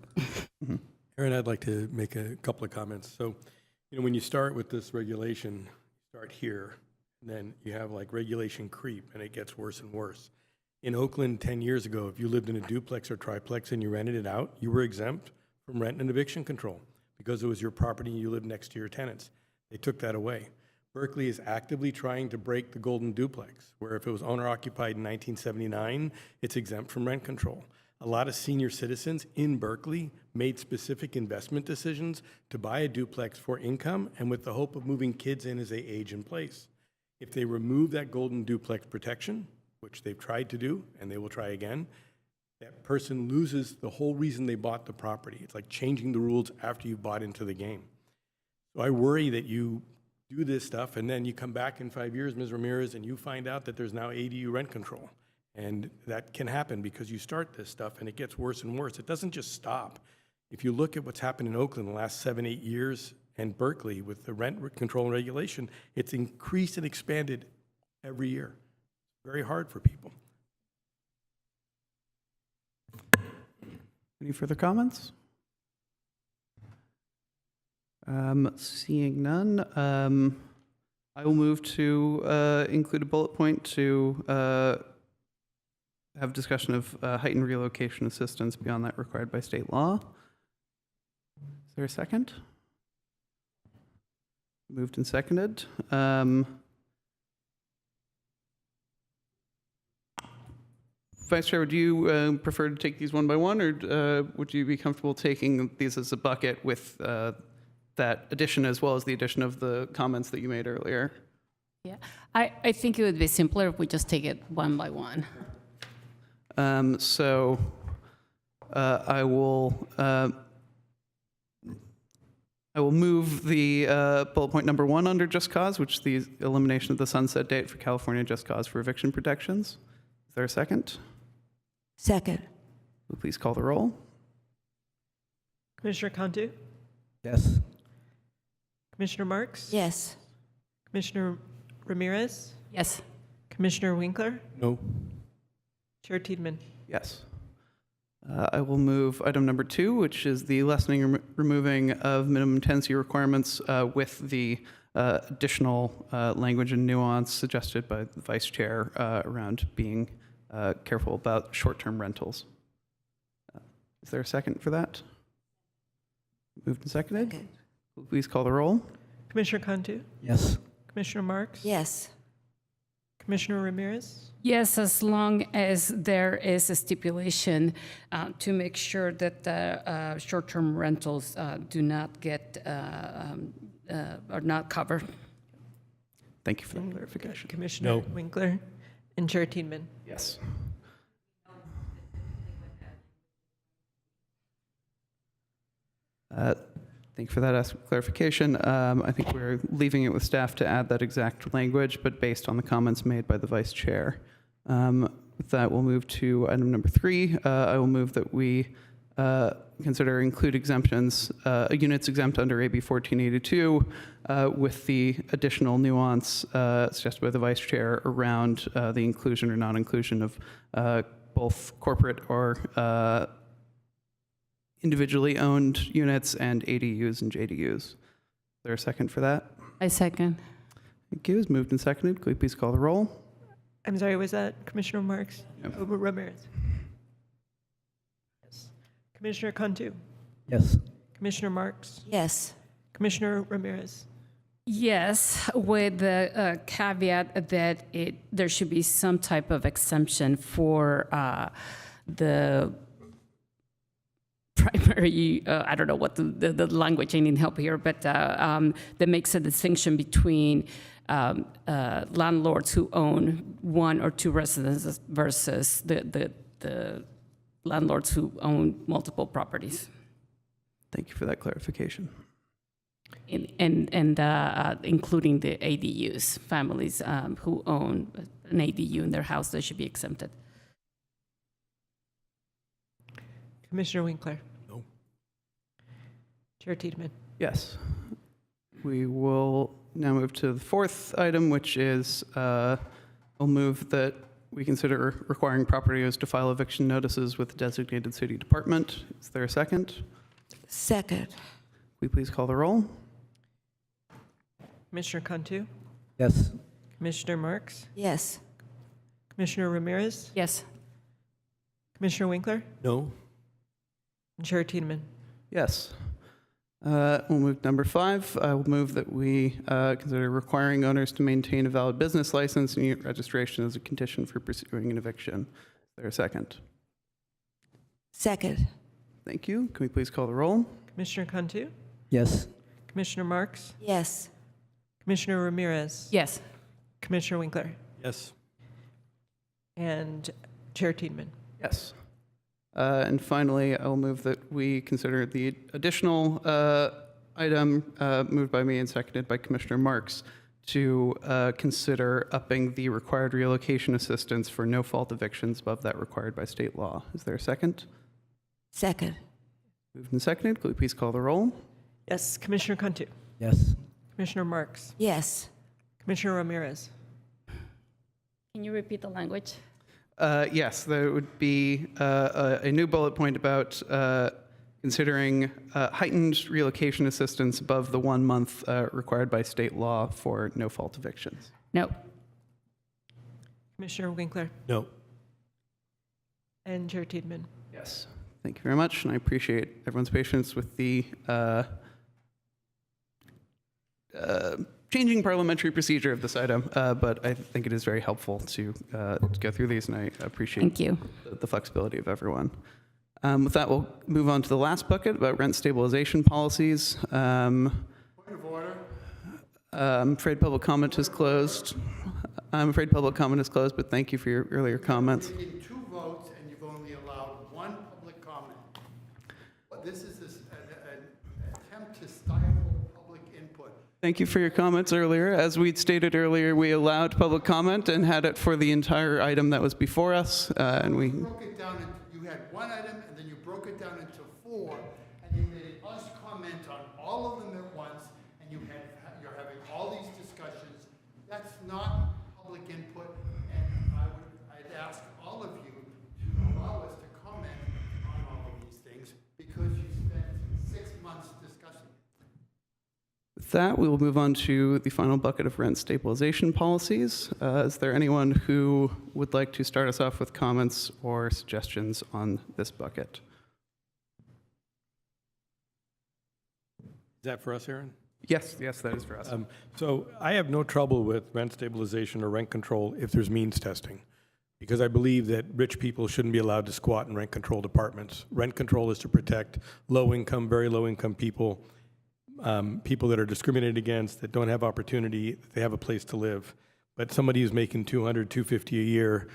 Aaron, I'd like to make a couple of comments. So, when you start with this regulation, start here, and then you have like regulation creep, and it gets worse and worse. In Oakland 10 years ago, if you lived in a duplex or triplex and you rented it out, you were exempt from rent and eviction control because it was your property and you lived next to your tenants. They took that away. Berkeley is actively trying to break the golden duplex, where if it was owner-occupied in 1979, it's exempt from rent control. A lot of senior citizens in Berkeley made specific investment decisions to buy a duplex for income and with the hope of moving kids in as they age in place. If they remove that golden duplex protection, which they've tried to do, and they will try again, that person loses the whole reason they bought the property. It's like changing the rules after you bought into the game. So I worry that you do this stuff, and then you come back in 5 years, Ms. Ramirez, and you find out that there's now ADU rent control. And that can happen because you start this stuff, and it gets worse and worse. It doesn't just stop. If you look at what's happened in Oakland in the last 7-8 years, and Berkeley with the rent control and regulation, it's increased and expanded every year. Very hard for people. Any further comments? Seeing none, I will move to include a bullet point to have discussion of heightened relocation assistance beyond that required by state law. Is there a second? Moved and seconded. Vice Chair, would you prefer to take these one by one, or would you be comfortable taking these as a bucket with that addition as well as the addition of the comments that you made earlier? Yeah, I think it would be simpler if we just take it one by one. So I will move the bullet point number 1 under just cause, which is the elimination of the sunset date for California just cause for eviction protections. Is there a second? Second. Will please call the roll? Commissioner Cantu? Yes. Commissioner Marks? Yes. Commissioner Ramirez? Yes. Commissioner Winkler? No. Chair Tiedemann? Yes. I will move item number 2, which is the lessening or removing of minimum tenancy requirements with the additional language and nuance suggested by the Vice Chair around being careful about short-term rentals. Is there a second for that? Moved and seconded. Okay. Please call the roll. Commissioner Cantu? Yes. Commissioner Marks? Yes. Commissioner Ramirez? Yes, as long as there is a stipulation to make sure that the short-term rentals do not get, are not covered. Thank you for that clarification. Commissioner No. Winkler? And Chair Tiedemann? Yes. Thank you for that clarification. I think we're leaving it with staff to add that exact language, but based on the comments made by the Vice Chair. With that, we'll move to item number 3. I will move that we consider include exemptions, units exempt under AB 1482, with the additional nuance suggested by the Vice Chair around the inclusion or non-inclusion of both corporate or individually owned units and ADUs and JDUs. Is there a second for that? I second. Thank you. It's moved and seconded. Could we please call the roll? I'm sorry, was that Commissioner Marks? Yep. Ramirez? Yes. Commissioner Cantu? Yes. Commissioner Marks? Yes. Commissioner Ramirez? Yes, with the caveat that there should be some type of exemption for the primary, I don't know what the language, I need help here, but that makes a distinction between landlords who own one or two residences versus the landlords who own multiple properties. Thank you for that clarification. And including the ADUs, families who own an ADU in their house, they should be exempted. Commissioner Winkler? No. Chair Tiedemann? Yes. We will now move to the fourth item, which is I'll move that we consider requiring property owners to file eviction notices with the designated city department. Is there a second? Second. Will you please call the roll? Commissioner Cantu? Yes. Commissioner Marks? Yes. Commissioner Ramirez? Yes. Commissioner Winkler? No. And Chair Tiedemann? Yes. We'll move to number 5. I will move that we consider requiring owners to maintain a valid business license and unit registration as a condition for pursuing an eviction. Is there a second? Second. Thank you. Can we please call the roll? Commissioner Cantu? Yes. Commissioner Marks? Yes. Commissioner Ramirez? Yes. Commissioner Winkler? Yes. And Chair Tiedemann? Yes. And finally, I'll move that we consider the additional item moved by me and seconded by Commissioner Marks to consider upping the required relocation assistance for no-fault evictions above that required by state law. Is there a second? Second. Moved and seconded. Could we please call the roll? Yes. Commissioner Cantu? Yes. Commissioner Marks? Yes. Commissioner Ramirez? Can you repeat the language? Yes, there would be a new bullet point about considering heightened relocation assistance above the 1 month required by state law for no-fault evictions. No. Commissioner Winkler? No. And Chair Tiedemann? Yes. Thank you very much, and I appreciate everyone's patience with the changing parliamentary procedure of this item, but I think it is very helpful to go through these, and I appreciate Thank you. the flexibility of everyone. With that, we'll move on to the last bucket about rent stabilization policies. Point of order. I'm afraid public comment is closed. But thank you for your earlier comments. You're taking 2 votes and you've only allowed 1 public comment. This is an attempt to stifle public input. Thank you for your comments earlier. As we'd stated earlier, we allowed public comment and had it for the entire item that was before us, and we... You broke it down into, you had 1 item and then you broke it down into 4, and you made us comment on all of them at once, and you're having all these discussions. That's not public input, and I'd ask all of you to allow us to comment on all of these things because you spent 6 months discussing. With that, we will move on to the final bucket of rent stabilization policies. Is there anyone who would like to start us off with comments or suggestions on this bucket? Is that for us, Aaron? Yes, that is for us. So I have no trouble with rent stabilization or rent control if there's means testing, because I believe that rich people shouldn't be allowed to squat in rent-controlled apartments. Rent control is to protect low-income, very low-income people, people that are discriminated against, that don't have opportunity, that they have a place to live. But somebody who's making $200, $250 a year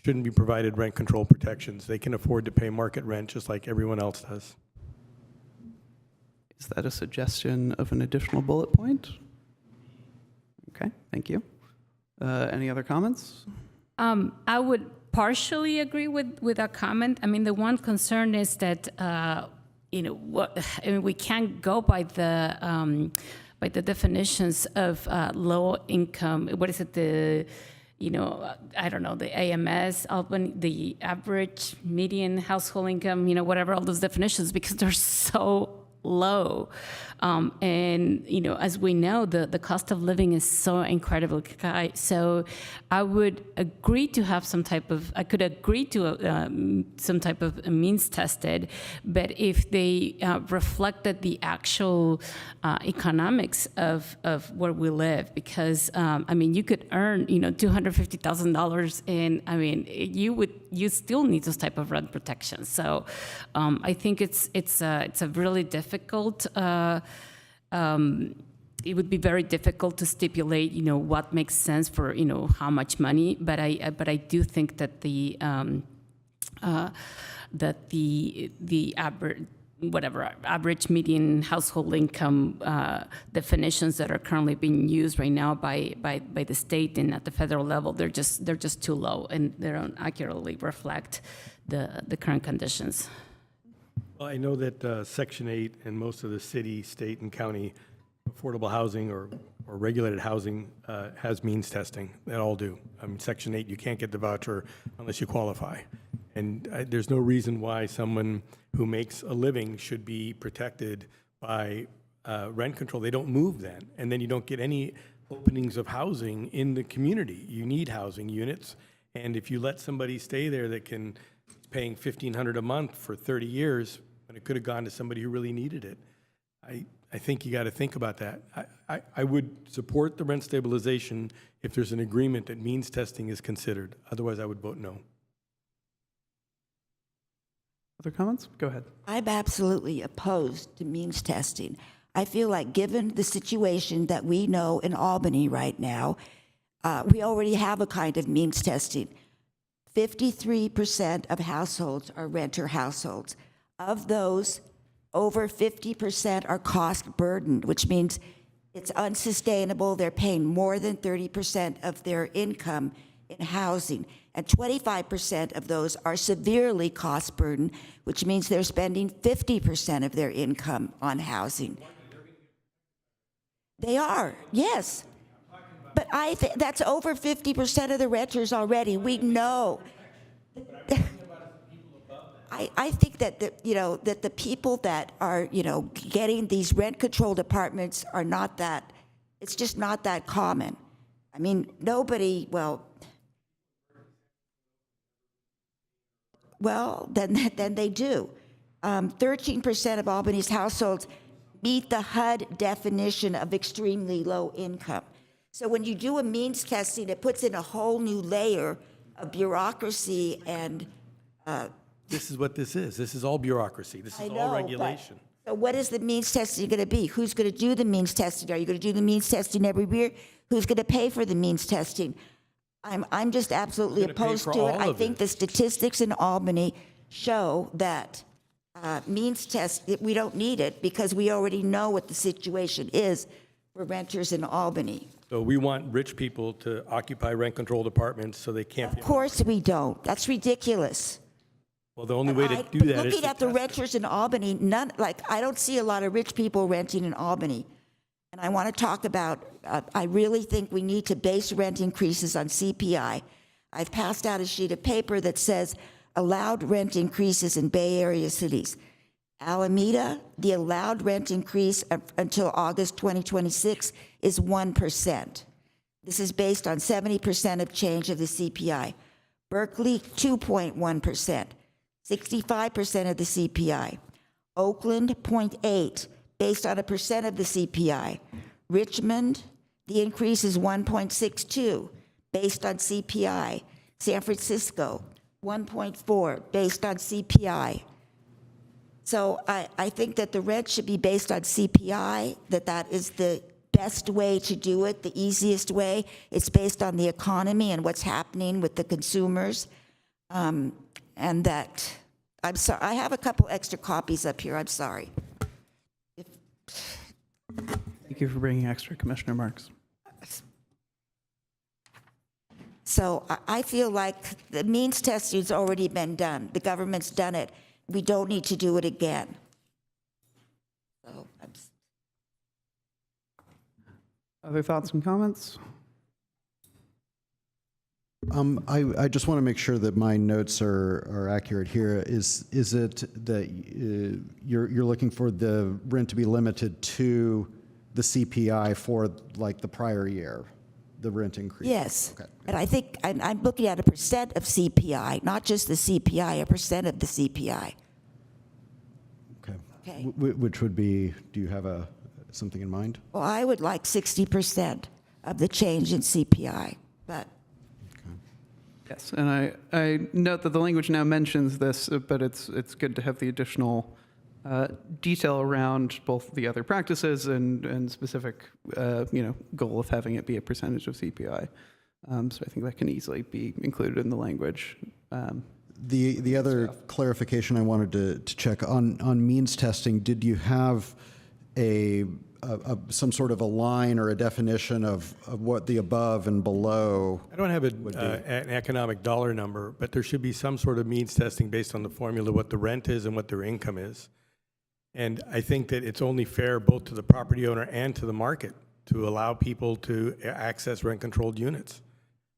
shouldn't be provided rent control protections. They can afford to pay market rent just like everyone else does. Is that a suggestion of an additional bullet point? Okay, thank you. Any other comments? I would partially agree with that comment. I mean, the one concern is that we can't go by the definitions of low income. What is it? I don't know, the AMS, Albany, the average median household income, whatever, all those definitions, because they're so low. And, as we know, the cost of living is so incredibly high. So I would agree to have some type of a means tested, but if they reflected the actual economics of where we live, because, you could earn, $250,000 and, you still need those type of rent protections. So I think it's a really difficult, it would be very difficult to stipulate, what makes sense for, how much money. But I do think that the average median household income definitions that are currently being used right now by the state and at the federal level, they're just too low, and they don't accurately reflect the current conditions. Well, I know that Section 8 and most of the city, state, and county affordable housing or regulated housing has means testing. They all do. Section 8, you can't get the voucher unless you qualify. And there's no reason why someone who makes a living should be protected by rent control. They don't move then, and then you don't get any openings of housing in the community. You need housing units, and if you let somebody stay there that can paying $1,500 a month for 30 years, when it could have gone to somebody who really needed it, I think you got to think about that. I would support the rent stabilization if there's an agreement that means testing is considered. Otherwise, I would vote no. Other comments? Go ahead. I'm absolutely opposed to means testing. I feel like given the situation that we know in Albany right now, we already have a kind of means testing. 53% of households are renter households. Of those, over 50% are cost burdened, which means it's unsustainable. They're paying more than 30% of their income in housing. And 25% of those are severely cost burdened, which means they're spending 50% of their income on housing. They are, yes. But that's over 50% of the renters already. We know. I think that that the people that are getting these rent-controlled apartments are not that. It's just not that common. I mean, nobody. Well, then they do. 13% of Albany's households meet the HUD definition of extremely low income. So when you do a means testing, it puts in a whole new layer of bureaucracy and. This is what this is. This is all bureaucracy. This is all regulation. So what is the means testing going to be? Who's going to do the means testing? Are you going to do the means testing every year? Who's going to pay for the means testing? I'm just absolutely opposed to it. I think the statistics in Albany show that means test, we don't need it because we already know what the situation is for renters in Albany. So we want rich people to occupy rent-controlled apartments so they can't. Of course we don't. That's ridiculous. Well, the only way to do that is looking at the renters in Albany, I don't see a lot of rich people renting in Albany. And I want to talk about, I really think we need to base rent increases on CPI. I've passed out a sheet of paper that says allowed rent increases in Bay Area cities. Alameda, the allowed rent increase until August 2026 is 1%. This is based on 70% of change of the CPI. Berkeley, 2.1%, 65% of the CPI. Oakland, 0.8%, based on 1% of the CPI. Richmond, the increase is 1.62%, based on CPI. San Francisco, 1.4%, based on CPI. So I think that the rent should be based on CPI, that is the best way to do it, the easiest way. It's based on the economy and what's happening with the consumers. And that, I'm sorry, I have a couple extra copies up here, I'm sorry. Thank you for bringing extra, Commissioner Marks. So I feel like the means testing's already been done. The government's done it. We don't need to do it again. So Other thoughts and comments? I just want to make sure that my notes are accurate here. Is it that you're looking for the rent to be limited to the CPI for like the prior year, the rent increase? Yes. Okay. And I think I'm looking at a percent of CPI, not just the CPI, a percent of the CPI. Okay. Okay. Which would be, do you have something in mind? Well, I would like 60% of the change in CPI, but Yes, and I note that the language now mentions this, but it's good to have the additional detail around both the other practices and specific goal of having it be a percentage of CPI. So I think that can easily be included in the language. The other clarification I wanted to check on means testing, did you have some sort of a line or a definition of what the above and below? I don't have an economic dollar number, but there should be some sort of means testing based on the formula, what the rent is and what their income is. And I think that it's only fair both to the property owner and to the market to allow people to access rent-controlled units.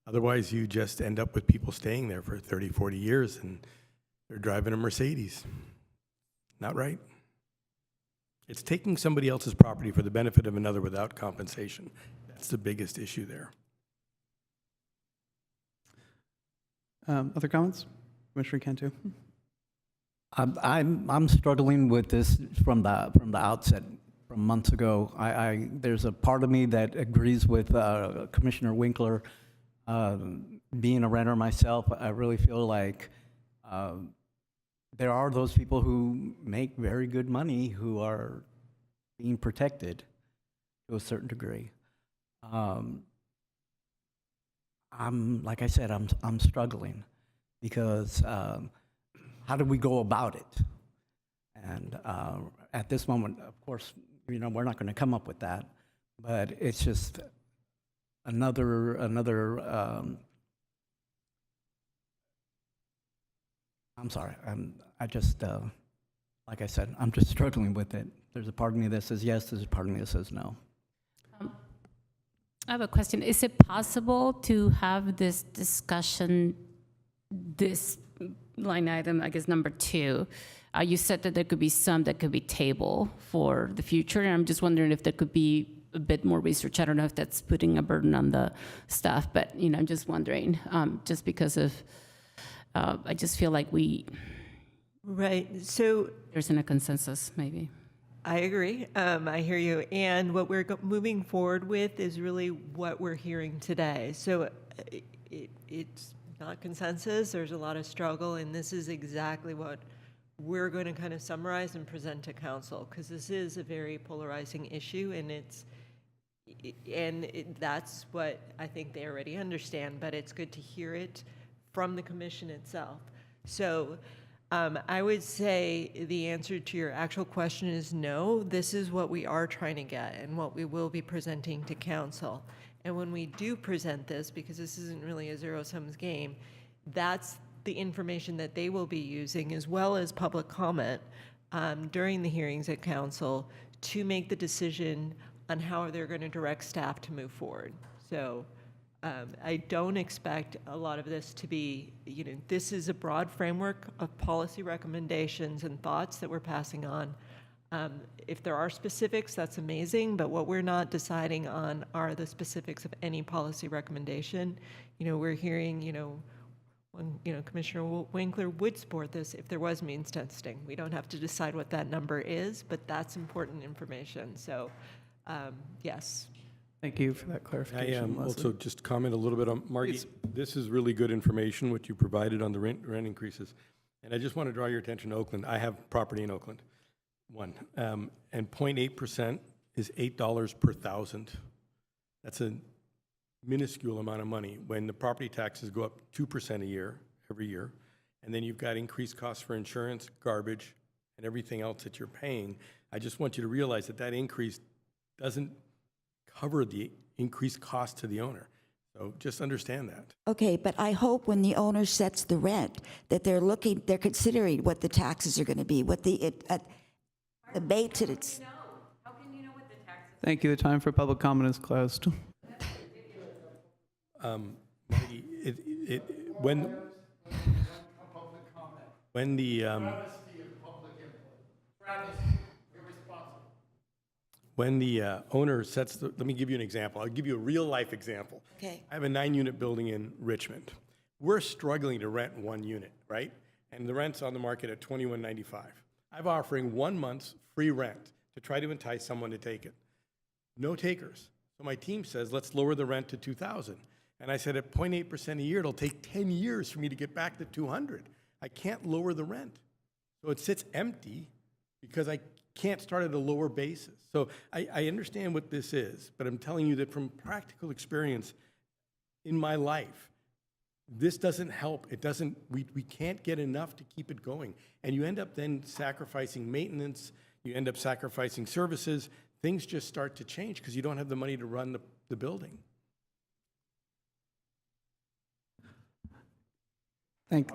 Otherwise, you just end up with people staying there for 30, 40 years, and they're driving a Mercedes. Not right. It's taking somebody else's property for the benefit of another without compensation. That's the biggest issue there. Other comments? Commissioner Cantu? I'm struggling with this from the outset, from months ago. There's a part of me that agrees with Commissioner Winkler. Being a renter myself, I really feel like there are those people who make very good money who are being protected to a certain degree. Like I said, I'm struggling because how do we go about it? And at this moment, of course, we're not going to come up with that, but it's just another. I'm sorry. I just, like I said, I'm just struggling with it. There's a part of me that says yes. There's a part of me that says no. I have a question. Is it possible to have this discussion, this line item, I guess number 2? You said that there could be some that could be tabled for the future. And I'm just wondering if there could be a bit more research. I don't know if that's putting a burden on the staff, but I'm just wondering, just because of, I just feel like Right. So there isn't a consensus, maybe. I agree. I hear you. And what we're moving forward with is really what we're hearing today. So it's not consensus. There's a lot of struggle, and this is exactly what we're going to kind of summarize and present to council, because this is a very polarizing issue, and that's what I think they already understand, but it's good to hear it from the commission itself. So I would say the answer to your actual question is no. This is what we are trying to get and what we will be presenting to council. And when we do present this, because this isn't really a zero-sums game, that's the information that they will be using, as well as public comment during the hearings at council, to make the decision on how they're going to direct staff to move forward. So I don't expect a lot of this to be, this is a broad framework of policy recommendations and thoughts that we're passing on. If there are specifics, that's amazing, but what we're not deciding on are the specifics of any policy recommendation. We're hearing, Commissioner Winkler would support this if there was means testing. We don't have to decide what that number is, but that's important information. So, yes. Thank you for that clarification, I Leslie. also just comment a little bit on, Margie, this is really good information, what you provided on the rent increases. And I just want to draw your attention to Oakland. I have property in Oakland, and 0.8% is $8 per thousand. That's a minuscule amount of money when the property taxes go up 2% a year, every year. And then you've got increased costs for insurance, garbage, and everything else that you're paying. I just want you to realize that increase doesn't cover the increased cost to the owner. So just understand that. okay, but I hope when the owner sets the rent that they're considering what the taxes are going to be, what the bait to its. How can you know what the taxes? Thank you. The time for public comment is closed. Margie, When the owner sets the, let me give you an example. I'll give you a real life example. Okay. I have a 9-unit building in Richmond. We're struggling to rent 1 unit, right? And the rent's on the market at $21.95. I'm offering 1 month's free rent to try to entice someone to take it. No takers. So my team says, let's lower the rent to $2,000. And I said, at 0.8% a year, it'll take 10 years for me to get back to $200. I can't lower the rent. So it sits empty because I can't start at a lower basis. So I understand what this is, but I'm telling you that from practical experience in my life, this doesn't help. It doesn't, we can't get enough to keep it going. And you end up then sacrificing maintenance, you end up sacrificing services, things just start to change because you don't have the money to run the building. I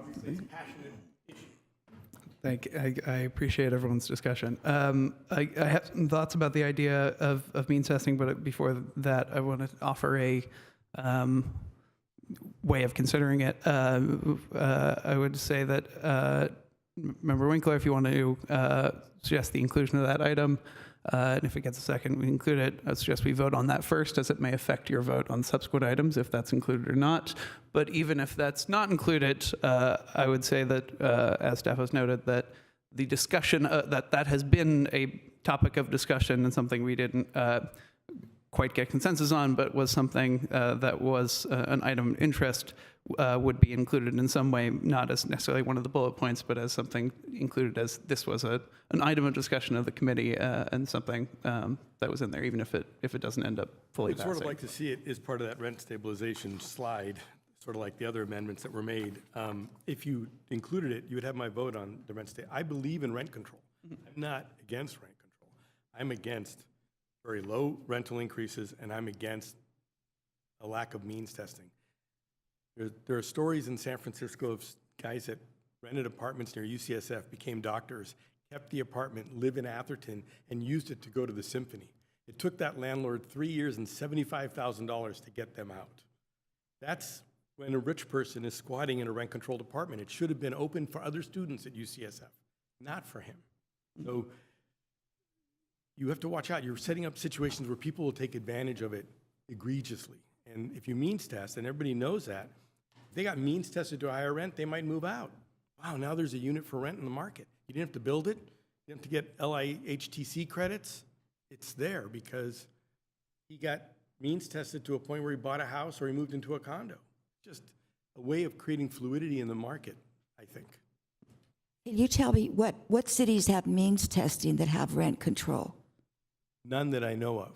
appreciate everyone's discussion. I have some thoughts about the idea of means testing, but before that, I want to offer a way of considering it. I would say that, Member Winkler, if you want to suggest the inclusion of that item, and if it gets a second, we include it. I suggest we vote on that first, as it may affect your vote on subsequent items, if that's included or not. But even if that's not included, I would say that, as staff has noted, that the discussion, that has been a topic of discussion and something we didn't quite get consensus on, but was something that was an item of interest, would be included in some way, not as necessarily one of the bullet points, but as something included as this was an item of discussion of the committee and something that was in there, even if it doesn't end up fully I'd passing. sort of like to see it as part of that rent stabilization slide, sort of like the other amendments that were made. If you included it, you would have my vote on the rent I believe in rent control. I'm not against rent control. I'm against very low rental increases, and I'm against a lack of means testing. There are stories in San Francisco of guys that rented apartments near UCSF, became doctors, kept the apartment, live in Atherton, and used it to go to the symphony. It took that landlord 3 years and $75,000 to get them out. That's when a rich person is squatting in a rent-controlled apartment. It should have been open for other students at UCSF, not for him. So you have to watch out. You're setting up situations where people will take advantage of it egregiously. And if you means test, and everybody knows that, if they got means tested to a higher rent, they might move out. Wow, now there's a unit for rent in the market. You didn't have to build it. You didn't have to get LIHTC credits. It's there because he got means tested to a point where he bought a house or he moved into a condo. Just a way of creating fluidity in the market, I think. Can you tell me what cities have means testing that have rent control? None that I know of.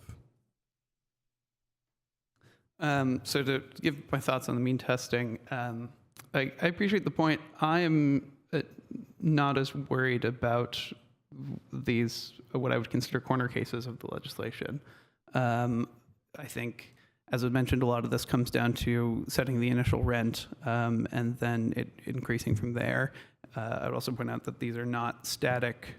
So to give my thoughts on the mean testing, I appreciate the point. I am not as worried about these, what I would consider corner cases of the legislation. I think, as I mentioned, a lot of this comes down to setting the initial rent and then it increasing from there. I would also point out that these are not static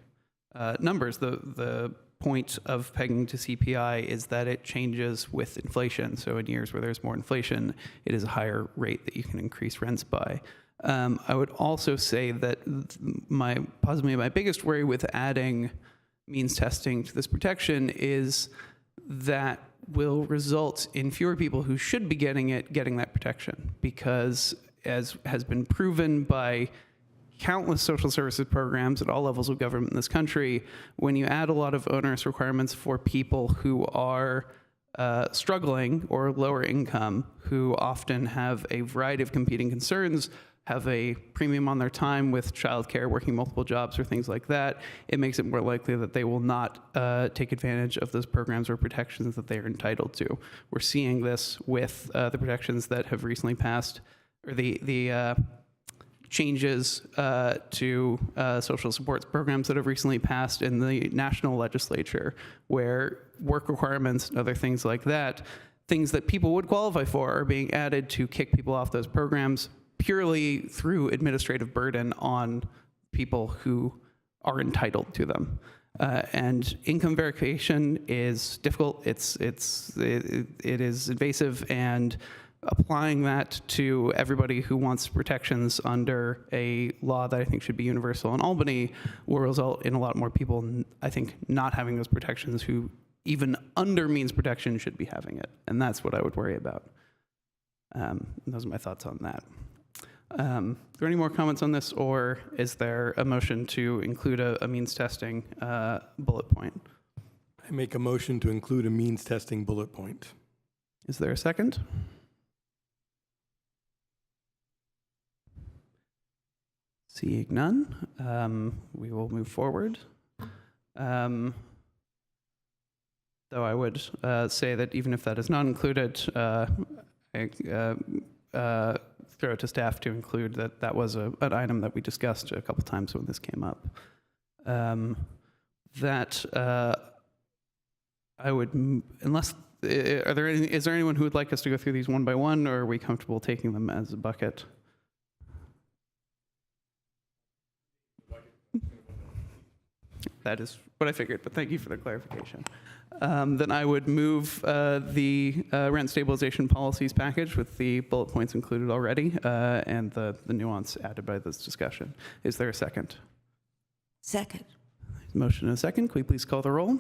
numbers. The point of pegging to CPI is that it changes with inflation. So in years where there's more inflation, it is a higher rate that you can increase rents by. I would also say that possibly my biggest worry with adding means testing to this protection is that will result in fewer people who should be getting that protection, because as has been proven by countless social services programs at all levels of government in this country, when you add a lot of onerous requirements for people who are struggling or lower income, who often have a variety of competing concerns, have a premium on their time with childcare, working multiple jobs or things like that, it makes it more likely that they will not take advantage of those programs or protections that they are entitled to. We're seeing this with the protections that have recently passed, or the changes to social supports programs that have recently passed in the national legislature, where work requirements and other things like that, things that people would qualify for, are being added to kick people off those programs purely through administrative burden on people who are entitled to them. And income verification is difficult. It is invasive, and applying that to everybody who wants protections under a law that I think should be universal in Albany will result in a lot more people, I think, not having those protections who even under means protection should be having it. And that's what I would worry about. Those are my thoughts on that. Are there any more comments on this, or is there a motion to include a means testing bullet point? I make a motion to include a means testing bullet point. Is there a second? Seeing none, we will move forward. Though I would say that even if that is not included, I throw it to staff to include that that was an item that we discussed a couple times when this came up. I would, unless, is there anyone who would like us to go through these one by one, or are we comfortable taking them as a bucket? That is what I figured, but thank you for the clarification. Then I would move the rent stabilization policies package with the bullet points included already and the nuance added by this discussion. Is there a second? Second. Motion and a second. Can we please call the roll?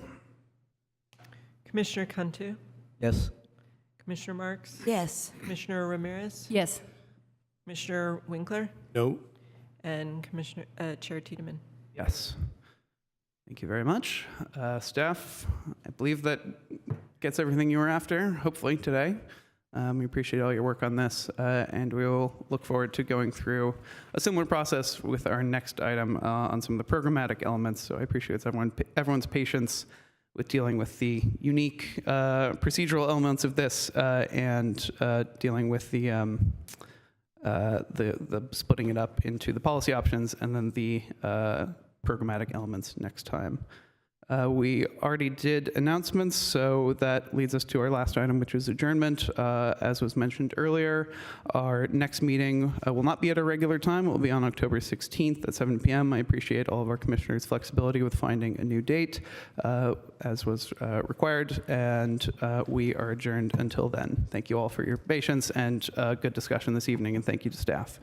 Commissioner Cantu, Yes. Commissioner Marks, Yes. Commissioner Ramirez, Yes. Commissioner Winkler, No. and Commissioner Chair Tiedemann. Yes. Thank you very much. Staff, I believe that gets everything you were after, hopefully, today. We appreciate all your work on this, and we will look forward to going through a similar process with our next item on some of the programmatic elements. So I appreciate everyone's patience with dealing with the unique procedural elements of this and dealing with the splitting it up into the policy options and then the programmatic elements next time. We already did announcements, so that leads us to our last item, which is adjournment. As was mentioned earlier, our next meeting will not be at a regular time. It will be on October 16th at 7 p.m. I appreciate all of our commissioners' flexibility with finding a new date, as was required, and we are adjourned until then. Thank you all for your patience and good discussion this evening, and thank you to staff.